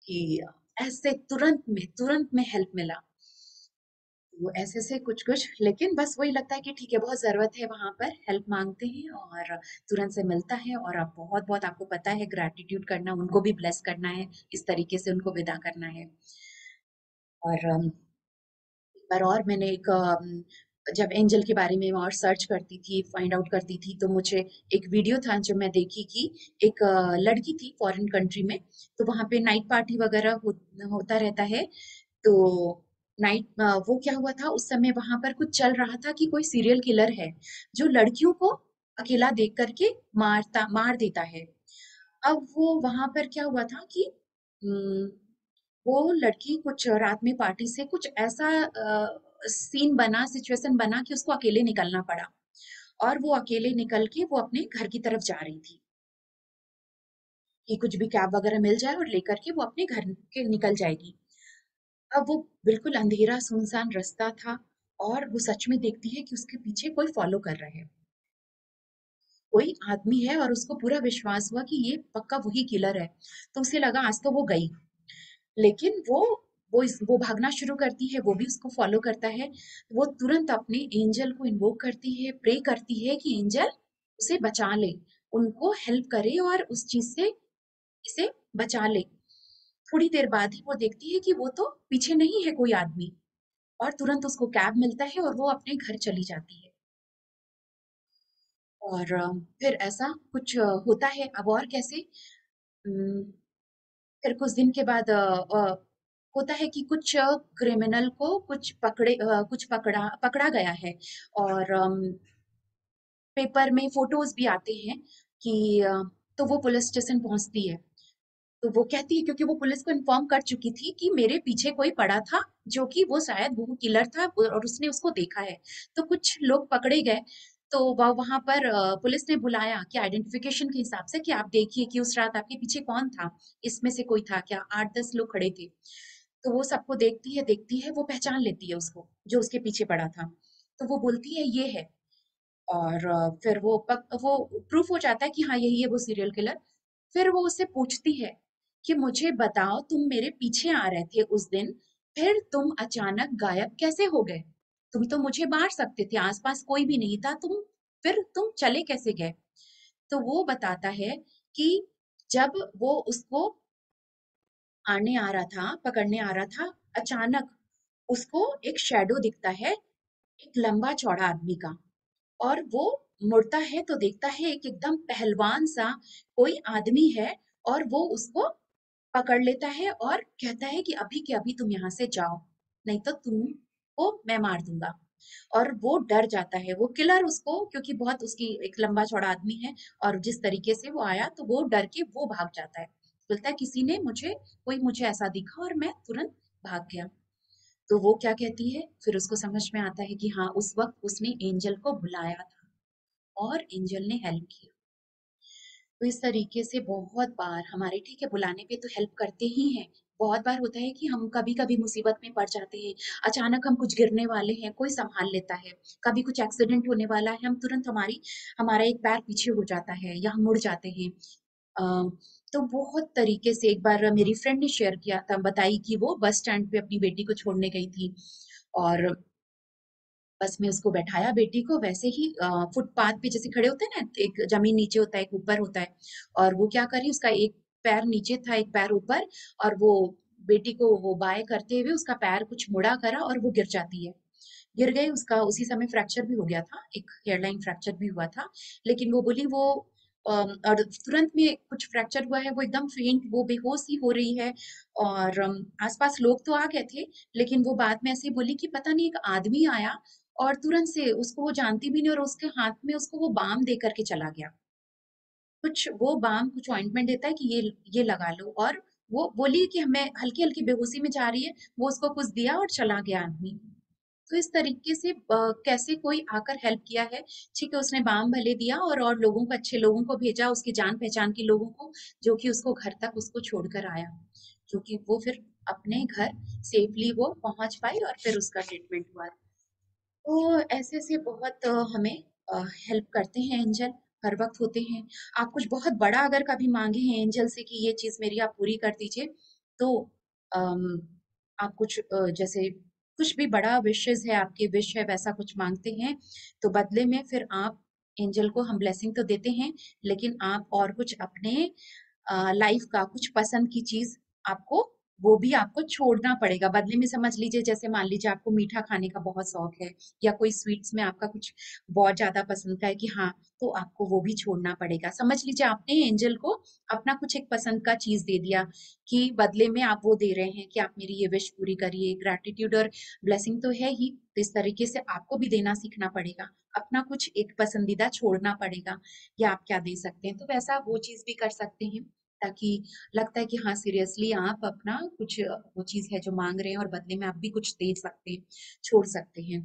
कि ऐसे तुरंत में हेल्प मिला। वो ऐसे से कुछ-कुछ, लेकिन बस वही लगता है कि ठीक है, बहुत ज़रूरत है वहाँ पर, हेल्प माँगते हैं और तुरंत से मिलता है, और आप बहुत-बहुत, आपको पता है ग्रैटिट्यूड करना, उनको भी ब्लेस करना है, इस तरीके से उनको विदा करना है। और एक बार और मैंने जब एंजल के बारे में और सर्च करती थी, फाइंड आउट करती थी, तो मुझे एक वीडियो था जो मैं देखी कि एक लड़की थी फॉरेन कंट्री में, तो वहाँ पे नाइट पार्टी वगैरह होता रहता है। तो वो क्या हुआ था उस समय, वहां पर कुछ चल रहा था कि कोई सीरियल किलर है जो लड़कियों को अकेला देख करके मार देता है। अब वो वहां पर क्या हुआ था कि उम, वो लड़की कुछ रात में पार्टी से कुछ ऐसा सीन बना, सिचुएशन बना कि उसको अकेले निकलना पड़ा, और वो अकेले निकल के वो अपने घर की तरफ जा रही थी कि कुछ भी कैब वगैरह मिल जाए और लेकर के वो अपने घर के निकल जाएगी। अब वो बिल्कुल अंधेरा सुनसान रास्ता था, और वो सच में देखती है कि उसके पीछे कोई फॉलो कर रहा है, कोई आदमी है, और उसको पूरा विश्वास हुआ कि ये पक्का वही किलर है। तो उसे लगा आज तो वो गई, लेकिन वो भागना शुरू करती है, वो भी उसको फॉलो करता है। वो तुरंत अपने एंजल को इन्वोक करती है, प्रे करती है कि एंजल उसे बचा ले, उनको हेल्प करे और उस चीज से इसे बचा ले। थोड़ी देर बाद ही वो देखती है कि वो तो पीछे नहीं है कोई आदमी, और तुरंत उसको कैब मिलता है और वो अपने घर चली जाती है। और फिर ऐसा कुछ होता है, अब और कैसे, उम, फिर कुछ दिन के बाद होता है कि कुछ क्रिमिनल को कुछ पकड़ा गया है, और पेपर में फोटोज भी आते हैं कि तो वो पुलिस स्टेशन पहुंचती है। तो वो कहती है, क्योंकि वो पुलिस को इन्फॉर्म कर चुकी थी कि मेरे पीछे कोई पड़ा था, जो कि वो शायद वो किलर था, और उसने उसको देखा है। तो कुछ लोग पकड़े गए। तो वह वहां पर पुलिस ने बुलाया कि आइडेंटिफिकेशन के हिसाब से कि आप देखिए कि उस रात आपके पीछे कौन था, इसमें से कोई था क्या? 8-10 लोग खड़े थे। तो वो सबको देखती है, वो पहचान लेती है उसको जो उसके पीछे पड़ा था। तो वो बोलती है ये है, और फिर वो प्रूफ हो जाता है कि हाँ यही है वो सीरियल किलर। फिर वो उससे पूछती है कि मुझे बताओ, तुम मेरे पीछे आ रहे थे उस दिन, फिर तुम अचानक गायब कैसे हो गए? तुम तो मुझे मार सकते थे, आसपास कोई भी नहीं था, फिर तुम चले कैसे गए? तो वो बताता है कि जब वो उसको आने आ रहा था, पकड़ने आ रहा था, अचानक उसको एक शैडो दिखता है, एक लंबा चौड़ा आदमी का, और वो मुड़ता है तो देखता है एक एकदम पहलवान सा कोई आदमी है, और वो उसको पकड़ लेता है और कहता है कि अभी के अभी तुम यहाँ से जाओ, नहीं तो तुमको मैं मार दूंगा। और वो डर जाता है, वो किलर उसको, क्योंकि बहुत उसकी एक लंबा चौड़ा आदमी है, और जिस तरीके से वो आया, तो वो डर के वो भाग जाता है, बोलता है किसी ने कोई मुझे ऐसा दिखा और मैं तुरंत भाग गया। तो वो क्या कहती है, फिर उसको समझ में आता है कि हाँ उस वक्त उसने एंजल को बुलाया था, और एंजल ने हेल्प किया। तो इस तरीके से बहुत बार हमारे, ठीक है, बुलाने पे तो हेल्प करते ही हैं। बहुत बार होता है कि हम कभी-कभी मुसीबत में पड़ जाते हैं, अचानक हम कुछ गिरने वाले हैं, कोई सँभाल लेता है। कभी कुछ एक्सीडेंट होने वाला है, हम तुरंत हमारा एक पैर पीछे हो जाता है या हम मुड़ जाते हैं। अ, तो बहुत तरीके से एक बार मेरी फ्रेंड ने शेयर किया था, बताई कि वो बस स्टैंड पे अपनी बेटी को छोड़ने गई थी, और बस में उसको बैठाया बेटी को, वैसे ही फुटपाथ पे जैसे खड़े होते हैं ना, एक जमीन नीचे होता है, एक ऊपर होता है, और वो क्या करी, उसका एक पैर नीचे था, एक पैर ऊपर, और वो बेटी को वो बाय करते हुए उसका पैर कुछ मुड़ा करा और वो गिर जाती है। गिर गई, उसका उसी समय फ्रैक्चर भी हो गया था, एक हेयरलाइन फ्रैक्चर भी हुआ था। लेकिन वो बोली वो और तुरंत में कुछ फ्रैक्चर हुआ है, वो एकदम फेंट, वो बेहोश ही हो रही है, और आसपास लोग तो आ गए थे, लेकिन वो बाद में ऐसे ही बोली कि पता नहीं एक आदमी आया और तुरंत से उसको वो जानती भी नहीं, और उसके हाथ में उसको वो बाम दे करके चला गया। कुछ वो बाम, कुछ ऑइंटमेंट देता है कि ये लगा लो, और वो बोली कि हमें हल्की हल्की बेहोशी में जा रही है, वो उसको कुछ दिया और चला गया आदमी। तो इस तरीके से कैसे कोई आकर हेल्प किया है, ठीक है, उसने बाम भले दिया और लोगों को, अच्छे लोगों को भेजा, उसकी जान पहचान के लोगों को, जो कि उसको घर तक उसको छोड़कर आया, जो कि वो फिर अपने घर सेफली वो पहुंच पाई और फिर उसका ट्रीटमेंट हुआ। तो ऐसे-ऐसे बहुत हमें हेल्प करते हैं एंजल, हर वक़्त होते हैं। आप कुछ बहुत बड़ा अगर कभी माँगे हैं एंजल से कि ये चीज़ मेरी आप पूरी कर दीजिए, तो अम, आप कुछ जैसे कुछ भी बड़ा विशेज़ है, आपकी विश है, वैसा कुछ माँगते हैं, तो बदले में फिर आप एंजल को हम ब्लेसिंग तो देते हैं, लेकिन आप और कुछ अपने लाइफ का कुछ पसंद की चीज आपको, वो भी आपको छोड़ना पड़ेगा बदले में। समझ लीजिए जैसे मान लीजिए आपको मीठा खाने का बहुत शौक है, या कोई स्वीट्स में आपका कुछ बहुत ज्यादा पसंद का है कि हाँ, तो आपको वो भी छोड़ना पड़ेगा। समझ लीजिए आपने एंजल को अपना कुछ एक पसंद का चीज दे दिया, कि बदले में आप वो दे रहे हैं कि आप मेरी ये विश पूरी करिए। ग्रैटिट्यूड और ब्लेसिंग तो है ही, तो इस तरीके से आपको भी देना सीखना पड़ेगा, अपना कुछ एक पसंदीदा छोड़ना पड़ेगा। या आप क्या दे सकते हैं, तो वैसा वो चीज भी कर सकते हैं, ताकि लगता है कि हाँ सीरियसली आप अपना कुछ वो चीज है जो मांग रहे हैं और बदले में आप भी कुछ दे सकते हैं, छोड़ सकते हैं।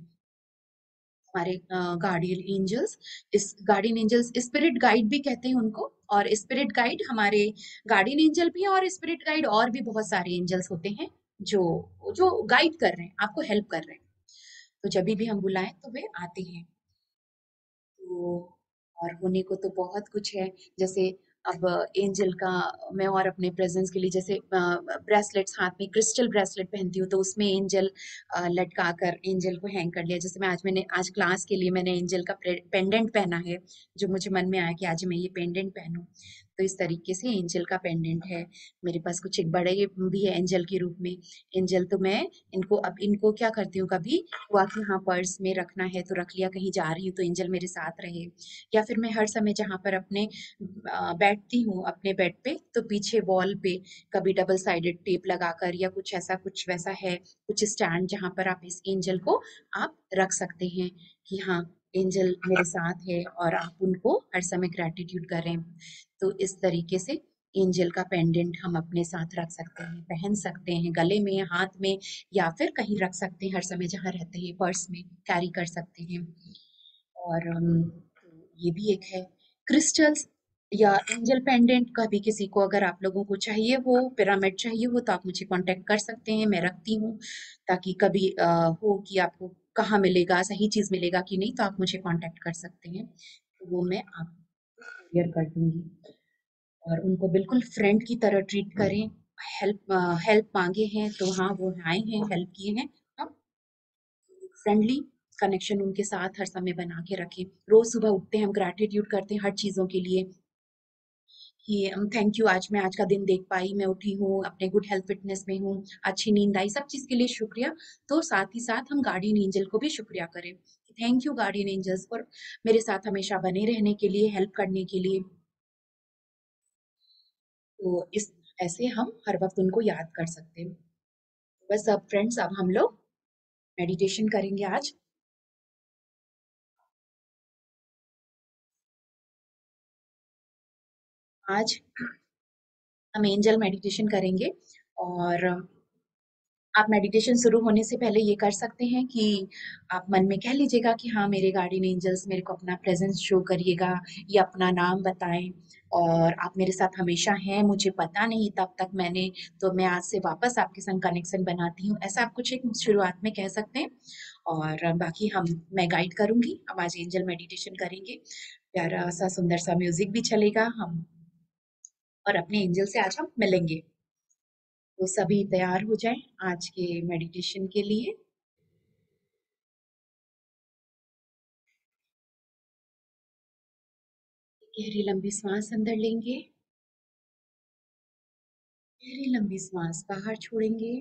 हमारे गार्डियन एंजल्स, इस गार्डियन एंजल्स स्पिरिट गाइड भी कहते हैं उनको, और स्पिरिट गाइड हमारे गार्डियन एंजल भी हैं, और स्पिरिट गाइड और भी बहुत सारे एंजल्स होते हैं जो जो गाइड कर रहे हैं, आपको हेल्प कर रहे हैं। तो जब भी हम बुलाएं तो वे आते हैं। तो और होने को तो बहुत कुछ है, जैसे अब एंजल का मैं और अपने प्रेजेंस के लिए जैसे ब्रेसलेट्स, हाथ में क्रिस्टल ब्रेसलेट पहनती हूँ, तो उसमें एंजल लटका कर एंजल को हैंग कर लिया। जैसे मैं आज क्लास के लिए मैंने एंजल का पेंडेंट पहना है, जो मुझे मन में आया कि आज मैं ये पेंडेंट पहनूं, तो इस तरीके से एंजल का पेंडेंट है मेरे पास। कुछ एक बड़े भी है एंजल के रूप में। एंजल तो मैं इनको क्या करती हूँ, कभी हुआ कि हाँ पर्स में रखना है तो रख लिया, कहीं जा रही हूँ तो एंजल मेरे साथ रहे। या फिर मैं हर समय जहाँ पर अपने बैठती हूँ अपने बेड पे, तो पीछे वॉल पे कभी डबल साइडेड टेप लगाकर, या कुछ ऐसा कुछ वैसा है, कुछ स्टैंड जहाँ पर आप इस एंजल को आप रख सकते हैं, कि हाँ एंजल मेरे साथ है और आप उनको हर समय ग्रैटिट्यूड करें। तो इस तरीके से एंजल का पेंडेंट हम अपने साथ रख सकते हैं, पहन सकते हैं गले में, हाथ में, या फिर कहीं रख सकते हैं हर समय जहाँ रहते हैं, पर्स में कैरी कर सकते हैं। और ये भी एक है क्रिस्टल्स या एंजल पेंडेंट। कभी किसी को अगर आप लोगों को चाहिए हो, पिरामिड चाहिए हो, तो आप मुझे कांटेक्ट कर सकते हैं, मैं रखती हूँ। ताकि कभी हो कि आपको कहाँ मिलेगा, सही चीज मिलेगा कि नहीं, तो आप मुझे कांटेक्ट कर सकते हैं, तो वो मैं आपको क्लियर कर दूंगी। और उनको बिल्कुल फ्रेंड की तरह ट्रीट करें। हेल्प मांगे हैं तो हाँ वो आए हैं, हेल्प किए हैं, हम फ्रेंडली कनेक्शन उनके साथ हर समय बना के रखें। रोज सुबह उठते हैं हम ग्रैटिट्यूड करते हैं हर चीजों के लिए, कि थैंक यू, आज मैं आज का दिन देख पाई, मैं उठी हूँ, अपने गुड हेल्थ फिटनेस में हूँ, अच्छी नींद आई, सब चीज के लिए शुक्रिया। तो साथ ही साथ हम गार्डियन एंजल को भी शुक्रिया करें, thank you guardian angels for मेरे साथ हमेशा बने रहने के लिए, हेल्प करने के लिए। तो इस ऐसे हम हर वक्त उनको याद कर सकते हैं। बस अब फ्रेंड्स, अब हम लोग मेडिटेशन करेंगे आज। आज हम एंजल मेडिटेशन करेंगे, और आप मेडिटेशन शुरू होने से पहले ये कर सकते हैं कि आप मन में कह लीजिएगा कि हाँ मेरे गार्डियन एंजल्स मेरे को अपना प्रेजेंस शो करिएगा, या अपना नाम बताएं, और आप मेरे साथ हमेशा हैं, मुझे पता नहीं तब तक मैंने, तो मैं आज से वापस आपके संग कनेक्शन बनाती हूँ, ऐसा आप कुछ एक शुरुआत में कह सकते हैं। और बाकी मैं गाइड करूंगी, हम आज एंजल मेडिटेशन करेंगे, प्यारा सा सुंदर सा म्यूजिक भी चलेगा, हम और अपने एंजल से आज हम मिलेंगे। तो सभी तैयार हो जाएं आज के मेडिटेशन के लिए। गहरी लंबी सांस अंदर लेंगे, गहरी लंबी सांस बाहर छोड़ेंगे,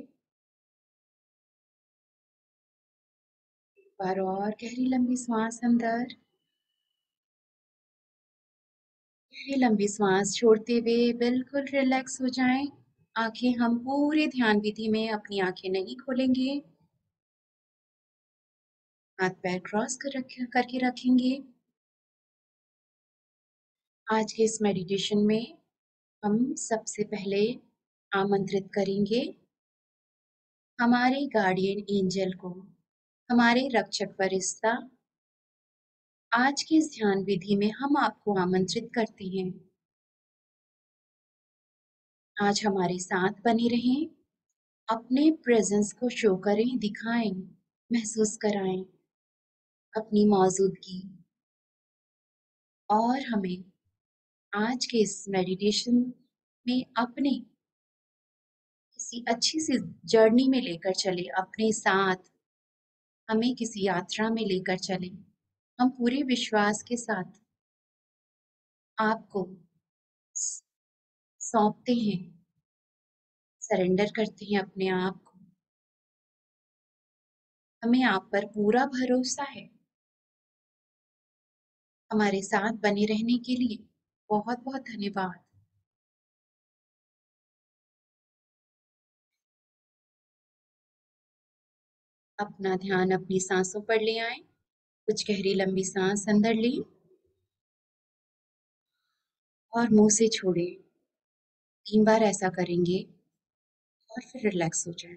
एक बार और गहरी लंबी सांस अंदर, गहरी लंबी सांस छोड़ते हुए बिल्कुल रिलैक्स हो जाएं। आंखें हम पूरे ध्यान विधि में अपनी आंखें नहीं खोलेंगे, हाथ पैर क्रॉस करके रखेंगे। आज के इस मेडिटेशन में हम सबसे पहले आमंत्रित करेंगे हमारे गार्डियन एंजल को, हमारे रक्षक फरिश्ता, आज की इस ध्यान विधि में हम आपको आमंत्रित करते हैं। आज हमारे साथ बने रहें, अपने प्रेजेंस को शो करें, दिखाएं, महसूस कराएं अपनी मौजूदगी। और हमें आज के इस मेडिटेशन में अपने किसी अच्छी सी जर्नी में लेकर चले, अपने साथ हमें किसी यात्रा में लेकर चले। हम पूरे विश्वास के साथ आपको सौंपते हैं, सरेंडर करते हैं अपने आप को। हमें आप पर पूरा भरोसा है। हमारे साथ बने रहने के लिए बहुत बहुत धन्यवाद। अपना ध्यान अपनी सांसों पर ले आएं। कुछ गहरी लंबी सांस अंदर लें और मुंह से छोड़ें। 3 बार ऐसा करेंगे और फिर रिलैक्स हो जाएं।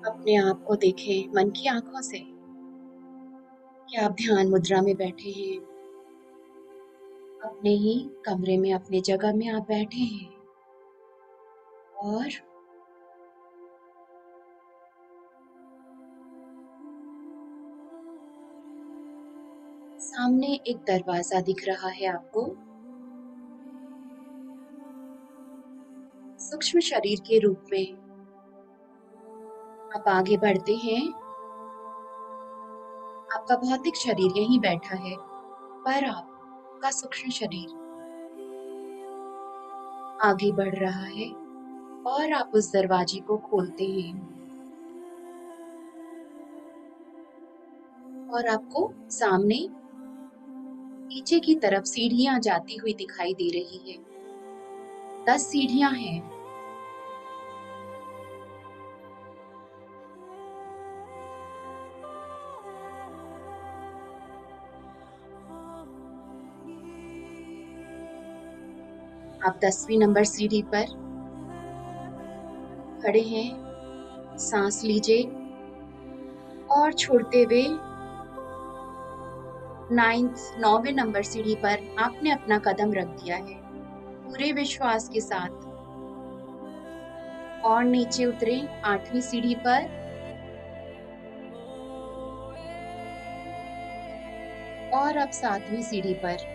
अपने आप को देखें मन की आंखों से कि आप ध्यान मुद्रा में बैठे हैं। अपने ही कमरे में, अपने जगह में आप बैठे हैं और सामने एक दरवाजा दिख रहा है आपको। सूक्ष्म शरीर के रूप में आप आगे बढ़ते हैं। आपका भौतिक शरीर यहीं बैठा है, पर आपका सूक्ष्म शरीर आगे बढ़ रहा है और आप उस दरवाजे को खोलते हैं और आपको सामने नीचे की तरफ सीढ़ियां जाती हुई दिखाई दे रही है। 10 सीढ़ियां हैं। आप 10वीं नंबर सीढ़ी पर खड़े हैं। सांस लीजिए और छोड़ते हुए 9वें नंबर सीढ़ी पर आपने अपना कदम रख दिया है पूरे विश्वास के साथ। और नीचे उतरे 8वीं सीढ़ी पर और अब 7वीं सीढ़ी पर।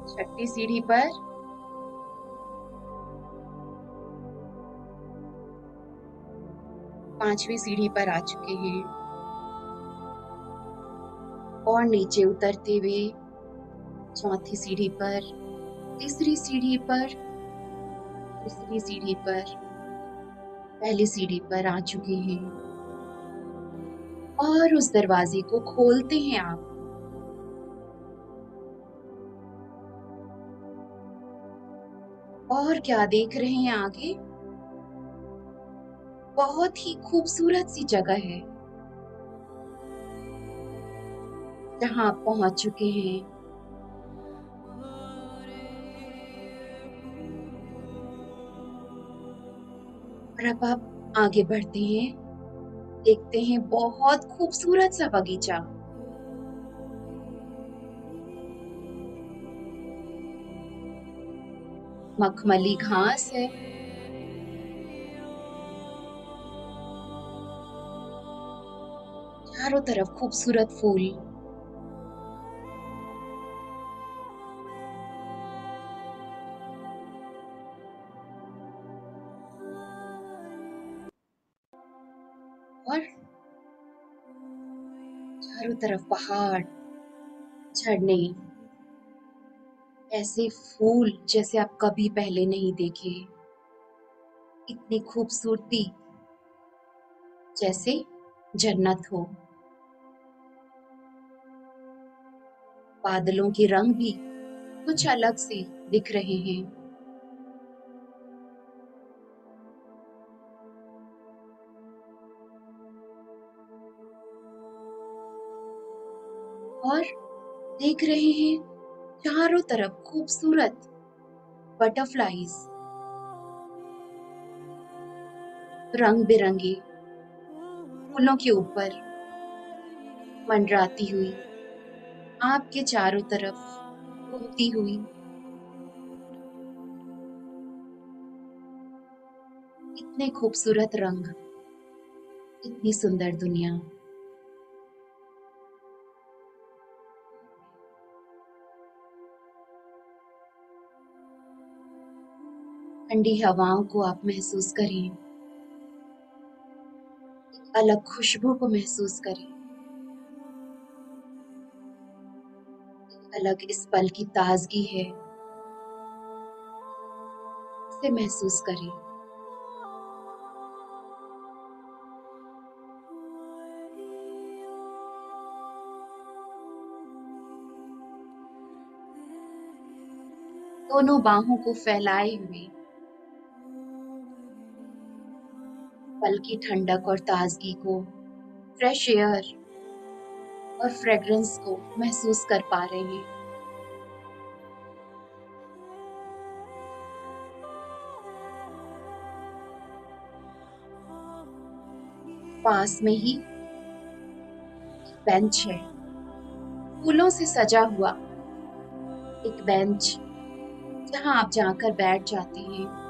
छठी सीढ़ी पर। 5वीं सीढ़ी पर आ चुके हैं और नीचे उतरते हुए 4थी सीढ़ी पर, तीसरी सीढ़ी पर, दूसरी सीढ़ी पर, पहली सीढ़ी पर आ चुके हैं और उस दरवाजे को खोलते हैं आप। और क्या देख रहे हैं आगे? बहुत ही खूबसूरत सी जगह है जहाँ आप पहुंच चुके हैं। और अब आप आगे बढ़ते हैं, देखते हैं बहुत खूबसूरत सा बगीचा। मखमली घास है, चारों तरफ खूबसूरत फूल। और चारों तरफ पहाड़, झरने, ऐसे फूल जैसे आप कभी पहले नहीं देखे। इतनी खूबसूरती, जैसे जन्नत हो। बादलों के रंग भी कुछ अलग से दिख रहे हैं। और देख रहे हैं चारों तरफ खूबसूरत बटरफ्लाईज, रंग बिरंगे फूलों के ऊपर मंडराती हुई, आपके चारों तरफ घूमती हुई। इतने खूबसूरत रंग, इतनी सुंदर दुनिया। ठंडी हवाओं को आप महसूस करें, अलग खुशबू को महसूस करें, अलग इस पल की ताजगी है, इसे महसूस करें। दोनों बाहों को फैलाए हुए पल की ठंडक और ताजगी को, फ्रेश एयर और फ्रेग्रेंस को महसूस कर पा रहे हैं। पास में ही बेंच है, फूलों से सजा हुआ एक बेंच, जहां आप जाकर बैठ जाते हैं।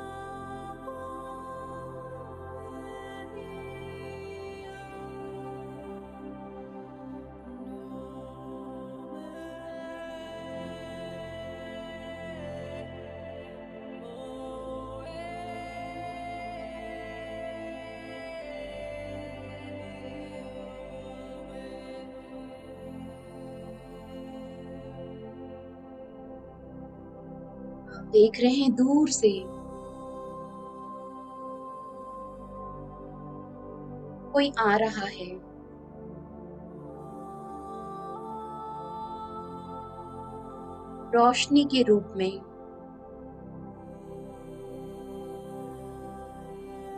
देख रहे हैं दूर से कोई आ रहा है। रोशनी के रूप में।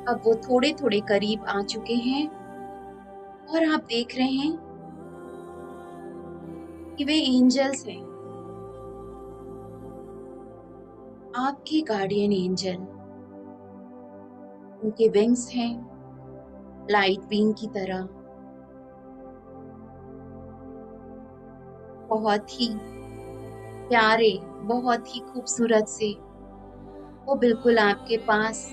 अब वो थोड़े थोड़े करीब आ चुके हैं और आप देख रहे हैं कि वे एंजल्स हैं, आपके गार्डियन एंजल। उनके विंग्स हैं लाइट बीम की तरह, बहुत ही प्यारे, बहुत ही खूबसूरत से। वो बिल्कुल आपके पास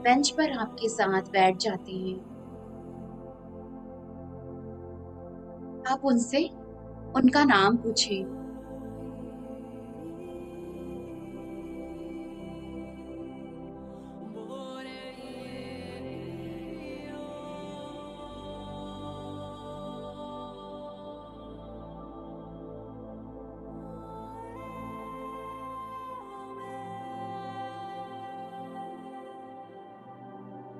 बेंच पर आपके साथ बैठ जाते हैं। आप उनसे उनका नाम पूछें।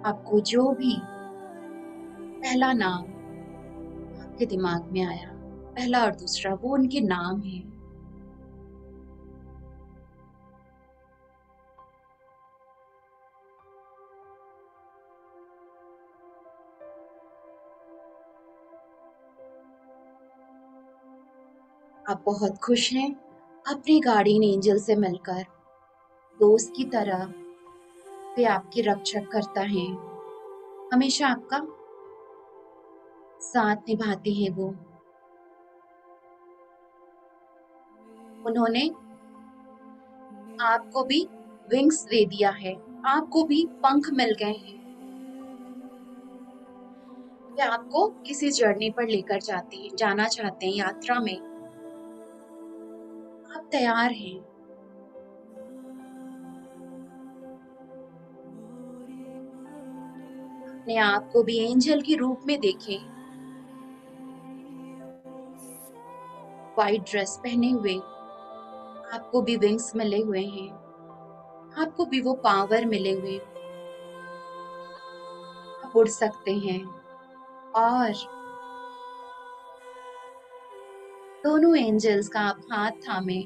आपको जो भी पहला नाम आपके दिमाग में आया, पहला और दूसरा, वो उनके नाम है। आप बहुत खुश हैं अपनी गार्डियन एंजल से मिलकर। दोस्त की तरह वे आपकी रक्षा करता है, हमेशा आपका साथ निभाते हैं वो। उन्होंने आपको भी विंग्स दे दिया है, आपको भी पंख मिल गए हैं। वे आपको किसी जर्नी पर लेकर जाते हैं, जाना चाहते हैं यात्रा में। आप तैयार हैं। अपने आप को भी एंजल के रूप में देखें, व्हाइट ड्रेस पहने हुए। आपको भी विंग्स मिले हुए हैं, आपको भी वो पावर मिले हुए। आप उड़ सकते हैं और दोनों एंजल्स का आप हाथ थामे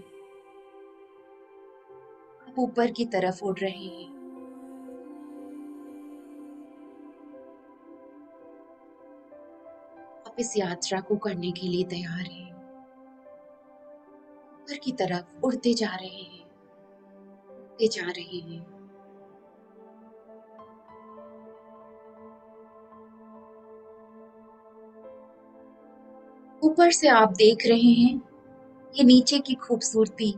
आप ऊपर की तरफ उड़ रहे हैं। आप इस यात्रा को करने के लिए तैयार हैं। ऊपर की तरफ उड़ते जा रहे हैं, उड़ते जा रहे हैं। ऊपर से आप देख रहे हैं ये नीचे की खूबसूरती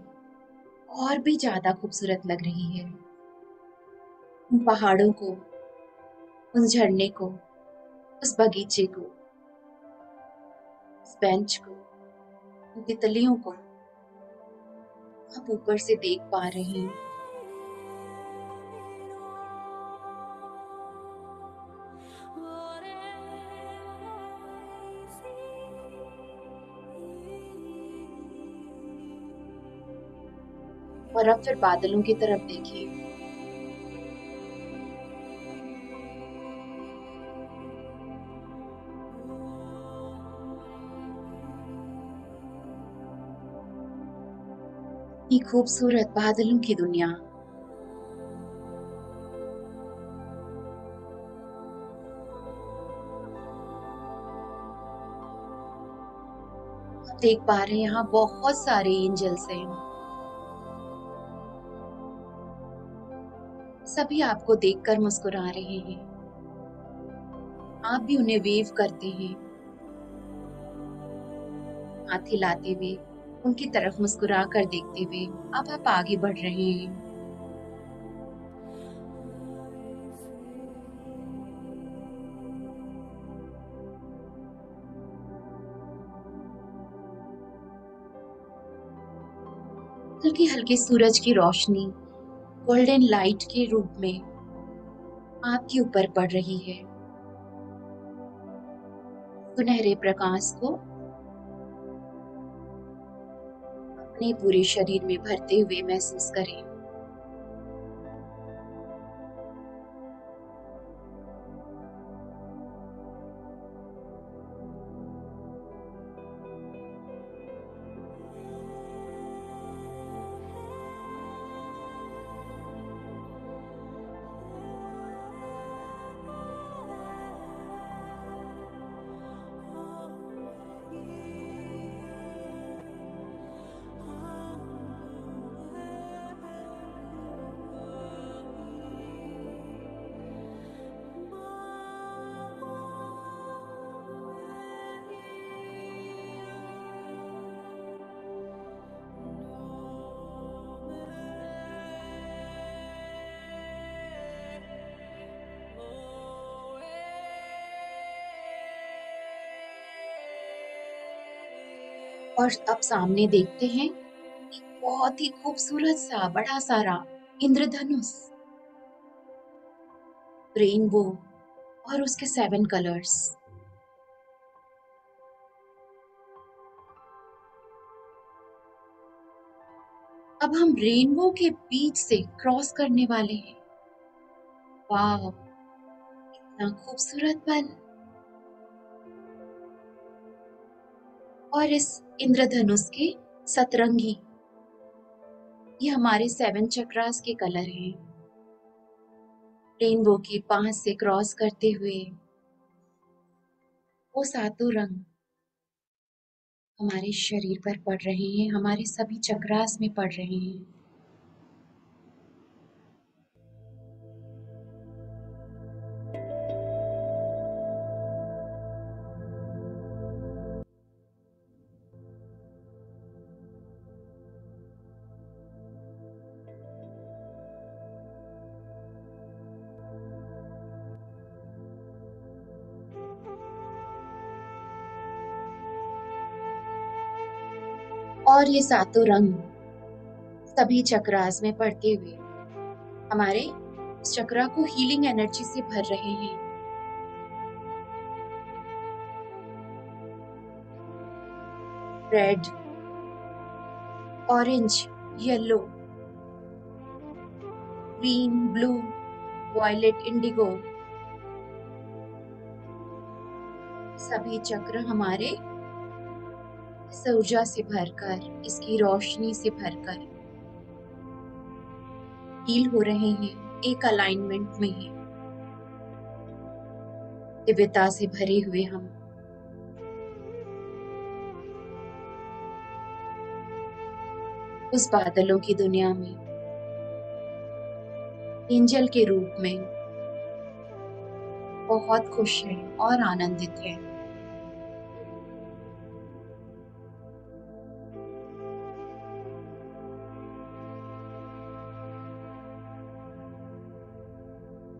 और भी ज्यादा खूबसूरत लग रही है। उन पहाड़ों को, उस झरने को, उस बगीचे को, उस बेंच को, उन तितलियों को आप ऊपर से देख पा रहे हैं। और अब फिर बादलों की तरफ देखिए। ये खूबसूरत बादलों की दुनिया। आप देख पा रहे हैं यहाँ बहुत सारे एंजल्स हैं। सभी आपको देखकर मुस्कुरा रहे हैं। आप भी उन्हें वेव करते हैं, हाथ हिलाते हुए, उनकी तरफ मुस्कुरा कर देखते हुए। अब आप आगे बढ़ रहे हैं। हल्की हल्की सूरज की रोशनी गोल्डन लाइट के रूप में आपके ऊपर पड़ रही है। सुनहरे प्रकाश को अपने पूरे शरीर में भरते हुए महसूस करें। और अब सामने देखते हैं एक बहुत ही खूबसूरत सा बड़ा सारा इंद्रधनुष, रेनबो और उसके 7 कलर्स। अब हम रेनबो के बीच से क्रॉस करने वाले हैं। वाह, इतना खूबसूरत पल। और इस इंद्रधनुष के सतरंगी, ये हमारे 7 चक्रास के कलर हैं। रेनबो के 5 से क्रॉस करते हुए वो सातों रंग हमारे शरीर पर पड़ रहे हैं, हमारे सभी चक्रास में पड़ रहे हैं। और ये सातों रंग सभी चक्रास में पड़ते हुए हमारे उस चक्रा को हीलिंग एनर्जी से भर रहे हैं। Red, orange, yellow, green, blue, violet, indigo, सभी चक्र हमारे इस ऊर्जा से भरकर, इसकी रोशनी से भरकर हील हो रहे हैं, एक अलाइनमेंट में है। दिव्यता से भरे हुए हम उस बादलों की दुनिया में एंजल के रूप में बहुत खुश हैं और आनंदित हैं।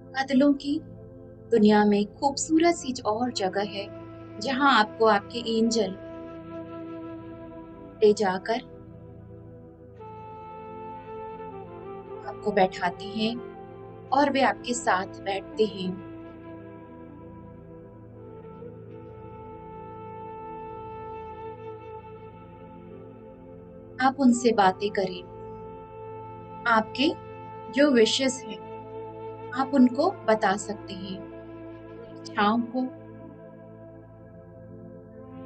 बादलों की दुनिया में खूबसूरत सी और जगह है जहां आपको आपके एंजल ले जाकर आपको बैठाते हैं और वे आपके साथ बैठते हैं। आप उनसे बातें करें, आपके जो विशेस हैं आप उनको बता सकते हैं, इच्छाओं को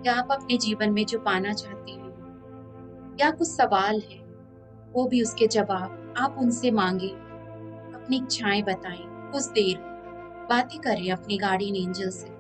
या आप अपने जीवन में जो पाना चाहते हैं या कुछ सवाल है वो भी उसके जवाब आप उनसे मांगे, अपनी इच्छाएं बताएं, कुछ देर बातें करें अपनी गार्डियन एंजल से।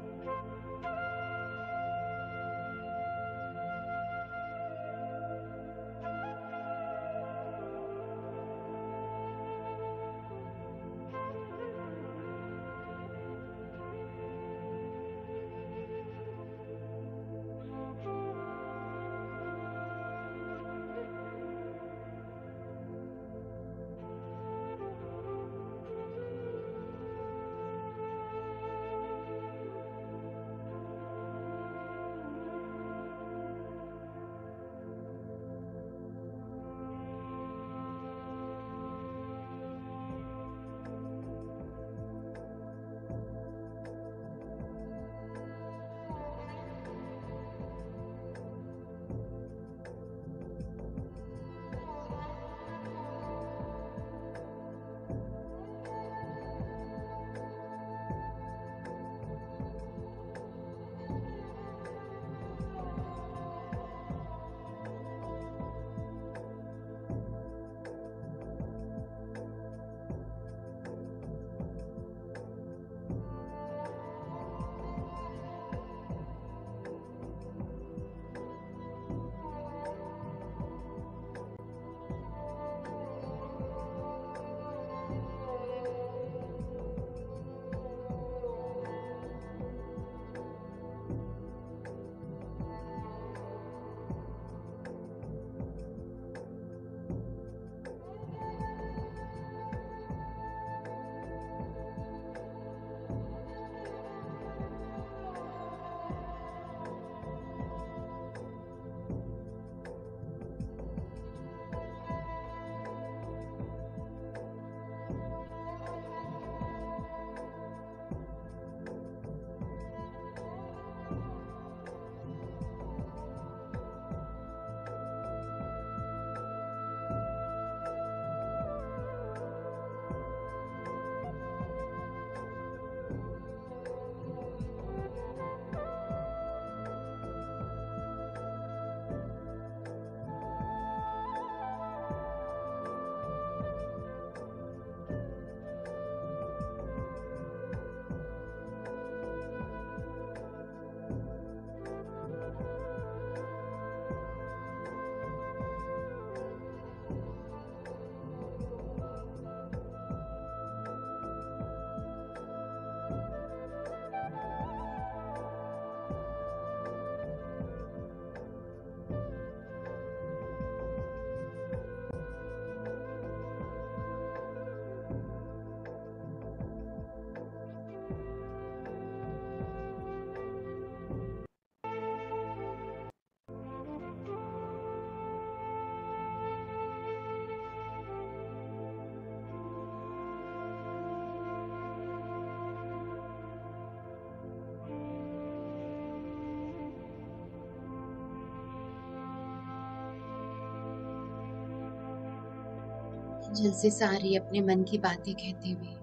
दिल से सारी अपने मन की बातें कहते हुए,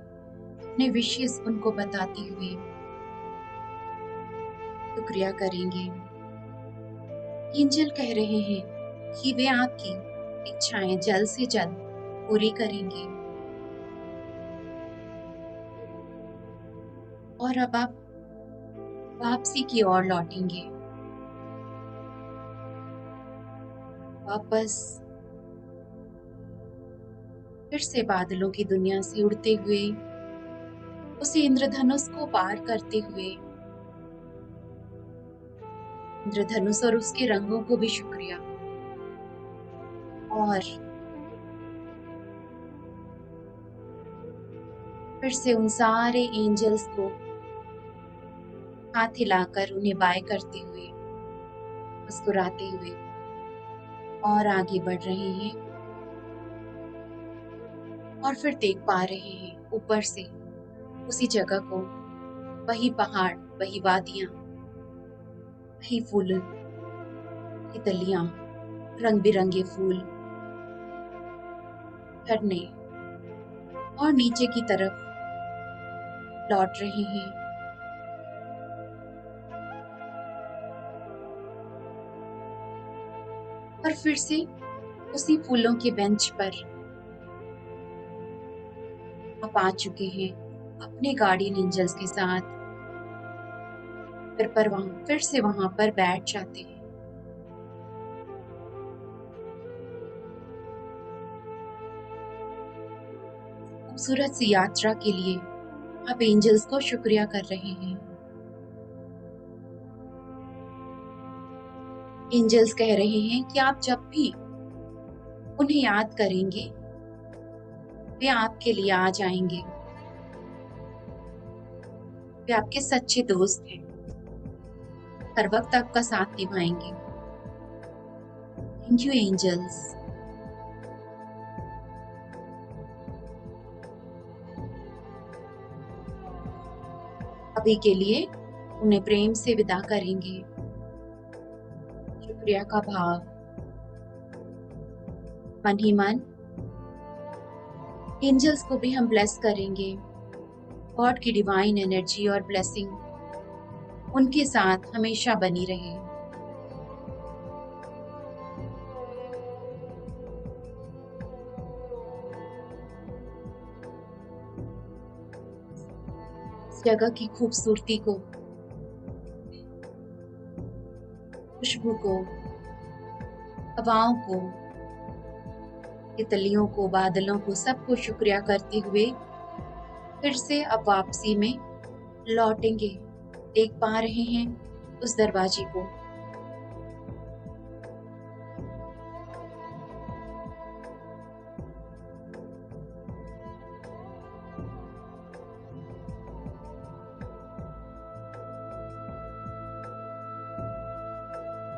अपने विशेष उनको बताते हुए शुक्रिया करेंगे। एंजल कह रहे हैं कि वे आपकी इच्छाएं जल्द से जल्द पूरी करेंगे और अब आप वापसी की ओर लौटेंगे। वापस फिर से बादलों की दुनिया से उड़ते हुए, उसी इंद्रधनुष को पार करते हुए, इंद्रधनुष और उसके रंगों को भी शुक्रिया, और फिर से उन सारे एंजल्स को हाथ हिलाकर उन्हें बाय करते हुए, मुस्कुराते हुए और आगे बढ़ रहे हैं। और फिर देख पा रहे हैं ऊपर से उसी जगह को, वही पहाड़, वही वादियां, वही फूल की कलियां, रंग बिरंगे फूल, झरने, और नीचे की तरफ लौट रहे हैं। और फिर से उसी फूलों के बेंच पर आप आ चुके हैं अपने गार्डियन एंजल्स के साथ। फिर से वहां पर बैठ जाते हैं। खूबसूरत सी यात्रा के लिए आप एंजल्स को शुक्रिया कर रहे हैं। एंजल्स कह रहे हैं कि आप जब भी उन्हें याद करेंगे, वे आपके लिए आ जाएंगे। वे आपके सच्चे दोस्त हैं, हर वक्त आपका साथ निभाएंगे। Thank you angels. अभी के लिए उन्हें प्रेम से विदा करेंगे। शुक्रिया का भाव मन ही मन एंजल्स को भी हम ब्लेस करेंगे। गॉड की डिवाइन एनर्जी और ब्लेसिंग उनके साथ हमेशा बनी रहे। इस जगह की खूबसूरती को, खुशबू को, हवाओं को, तितलियों को, बादलों को, सबको शुक्रिया करते हुए फिर से अब वापसी में लौटेंगे। देख पा रहे हैं उस दरवाजे को।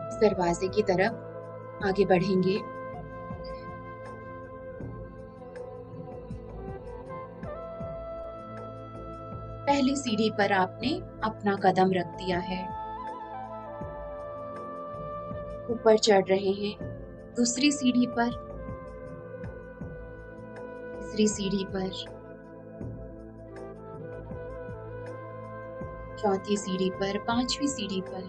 इस दरवाजे की तरफ आगे बढ़ेंगे। पहली सीढ़ी पर आपने अपना कदम रख दिया है। ऊपर चढ़ रहे हैं दूसरी सीढ़ी पर, तीसरी सीढ़ी पर, चौथी सीढ़ी पर, पांचवी सीढ़ी पर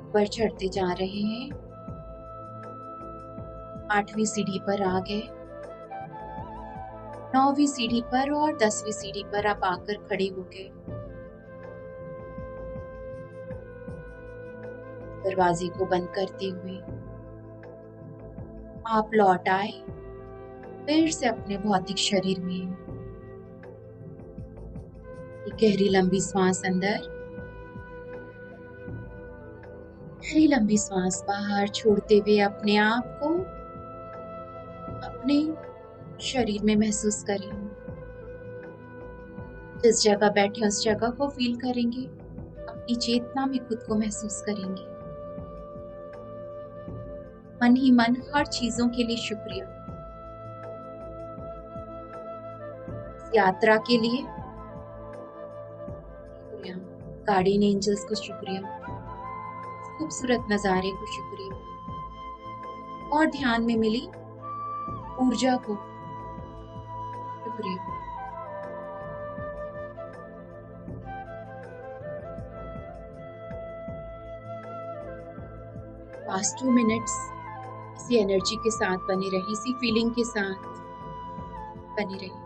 ऊपर चढ़ते जा रहे हैं। आठवीं सीढ़ी पर आ गए, नौवीं सीढ़ी पर और 10वीं सीढ़ी पर आप आकर खड़े हो गए। दरवाजे को बंद करते हुए आप लौट आए फिर से अपने भौतिक शरीर में। एक गहरी लंबी सांस अंदर, गहरी लंबी सांस बाहर छोड़ते हुए अपने आप को अपने शरीर में महसूस करें। जिस जगह बैठे उस जगह को फील करेंगे, अपनी चेतना में खुद को महसूस करेंगे। मन ही मन हर चीजों के लिए शुक्रिया। इस यात्रा के लिए शुक्रिया, गार्डियन एंजल्स को शुक्रिया, खूबसूरत नजारे को शुक्रिया, और ध्यान में मिली ऊर्जा को। शुक्रिया। पास्ट 2 मिनट्स इसी एनर्जी के साथ बने रहे, इसी फीलिंग के साथ बने रहे।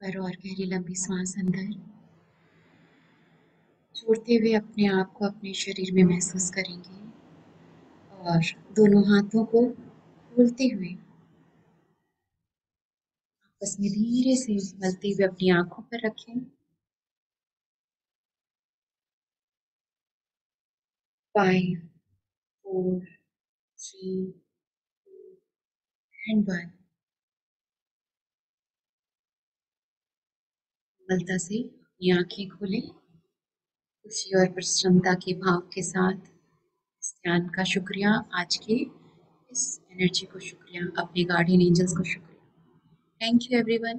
पर और गहरी लंबी सांस अंदर छोड़ते हुए अपने आप को अपने शरीर में महसूस करेंगे, और दोनों हाथों को खोलते हुए आपस में धीरे से मलते हुए अपनी आंखों पर रखें। 5, 4, 3 एंड 1। कोमलता से अपनी आंखें खोलें, खुशी और प्रसन्नता के भाव के साथ। इस ध्यान का शुक्रिया, आज के इस एनर्जी को शुक्रिया, अपने गार्डियन एंजल्स को शुक्रिया। Thank you everyone.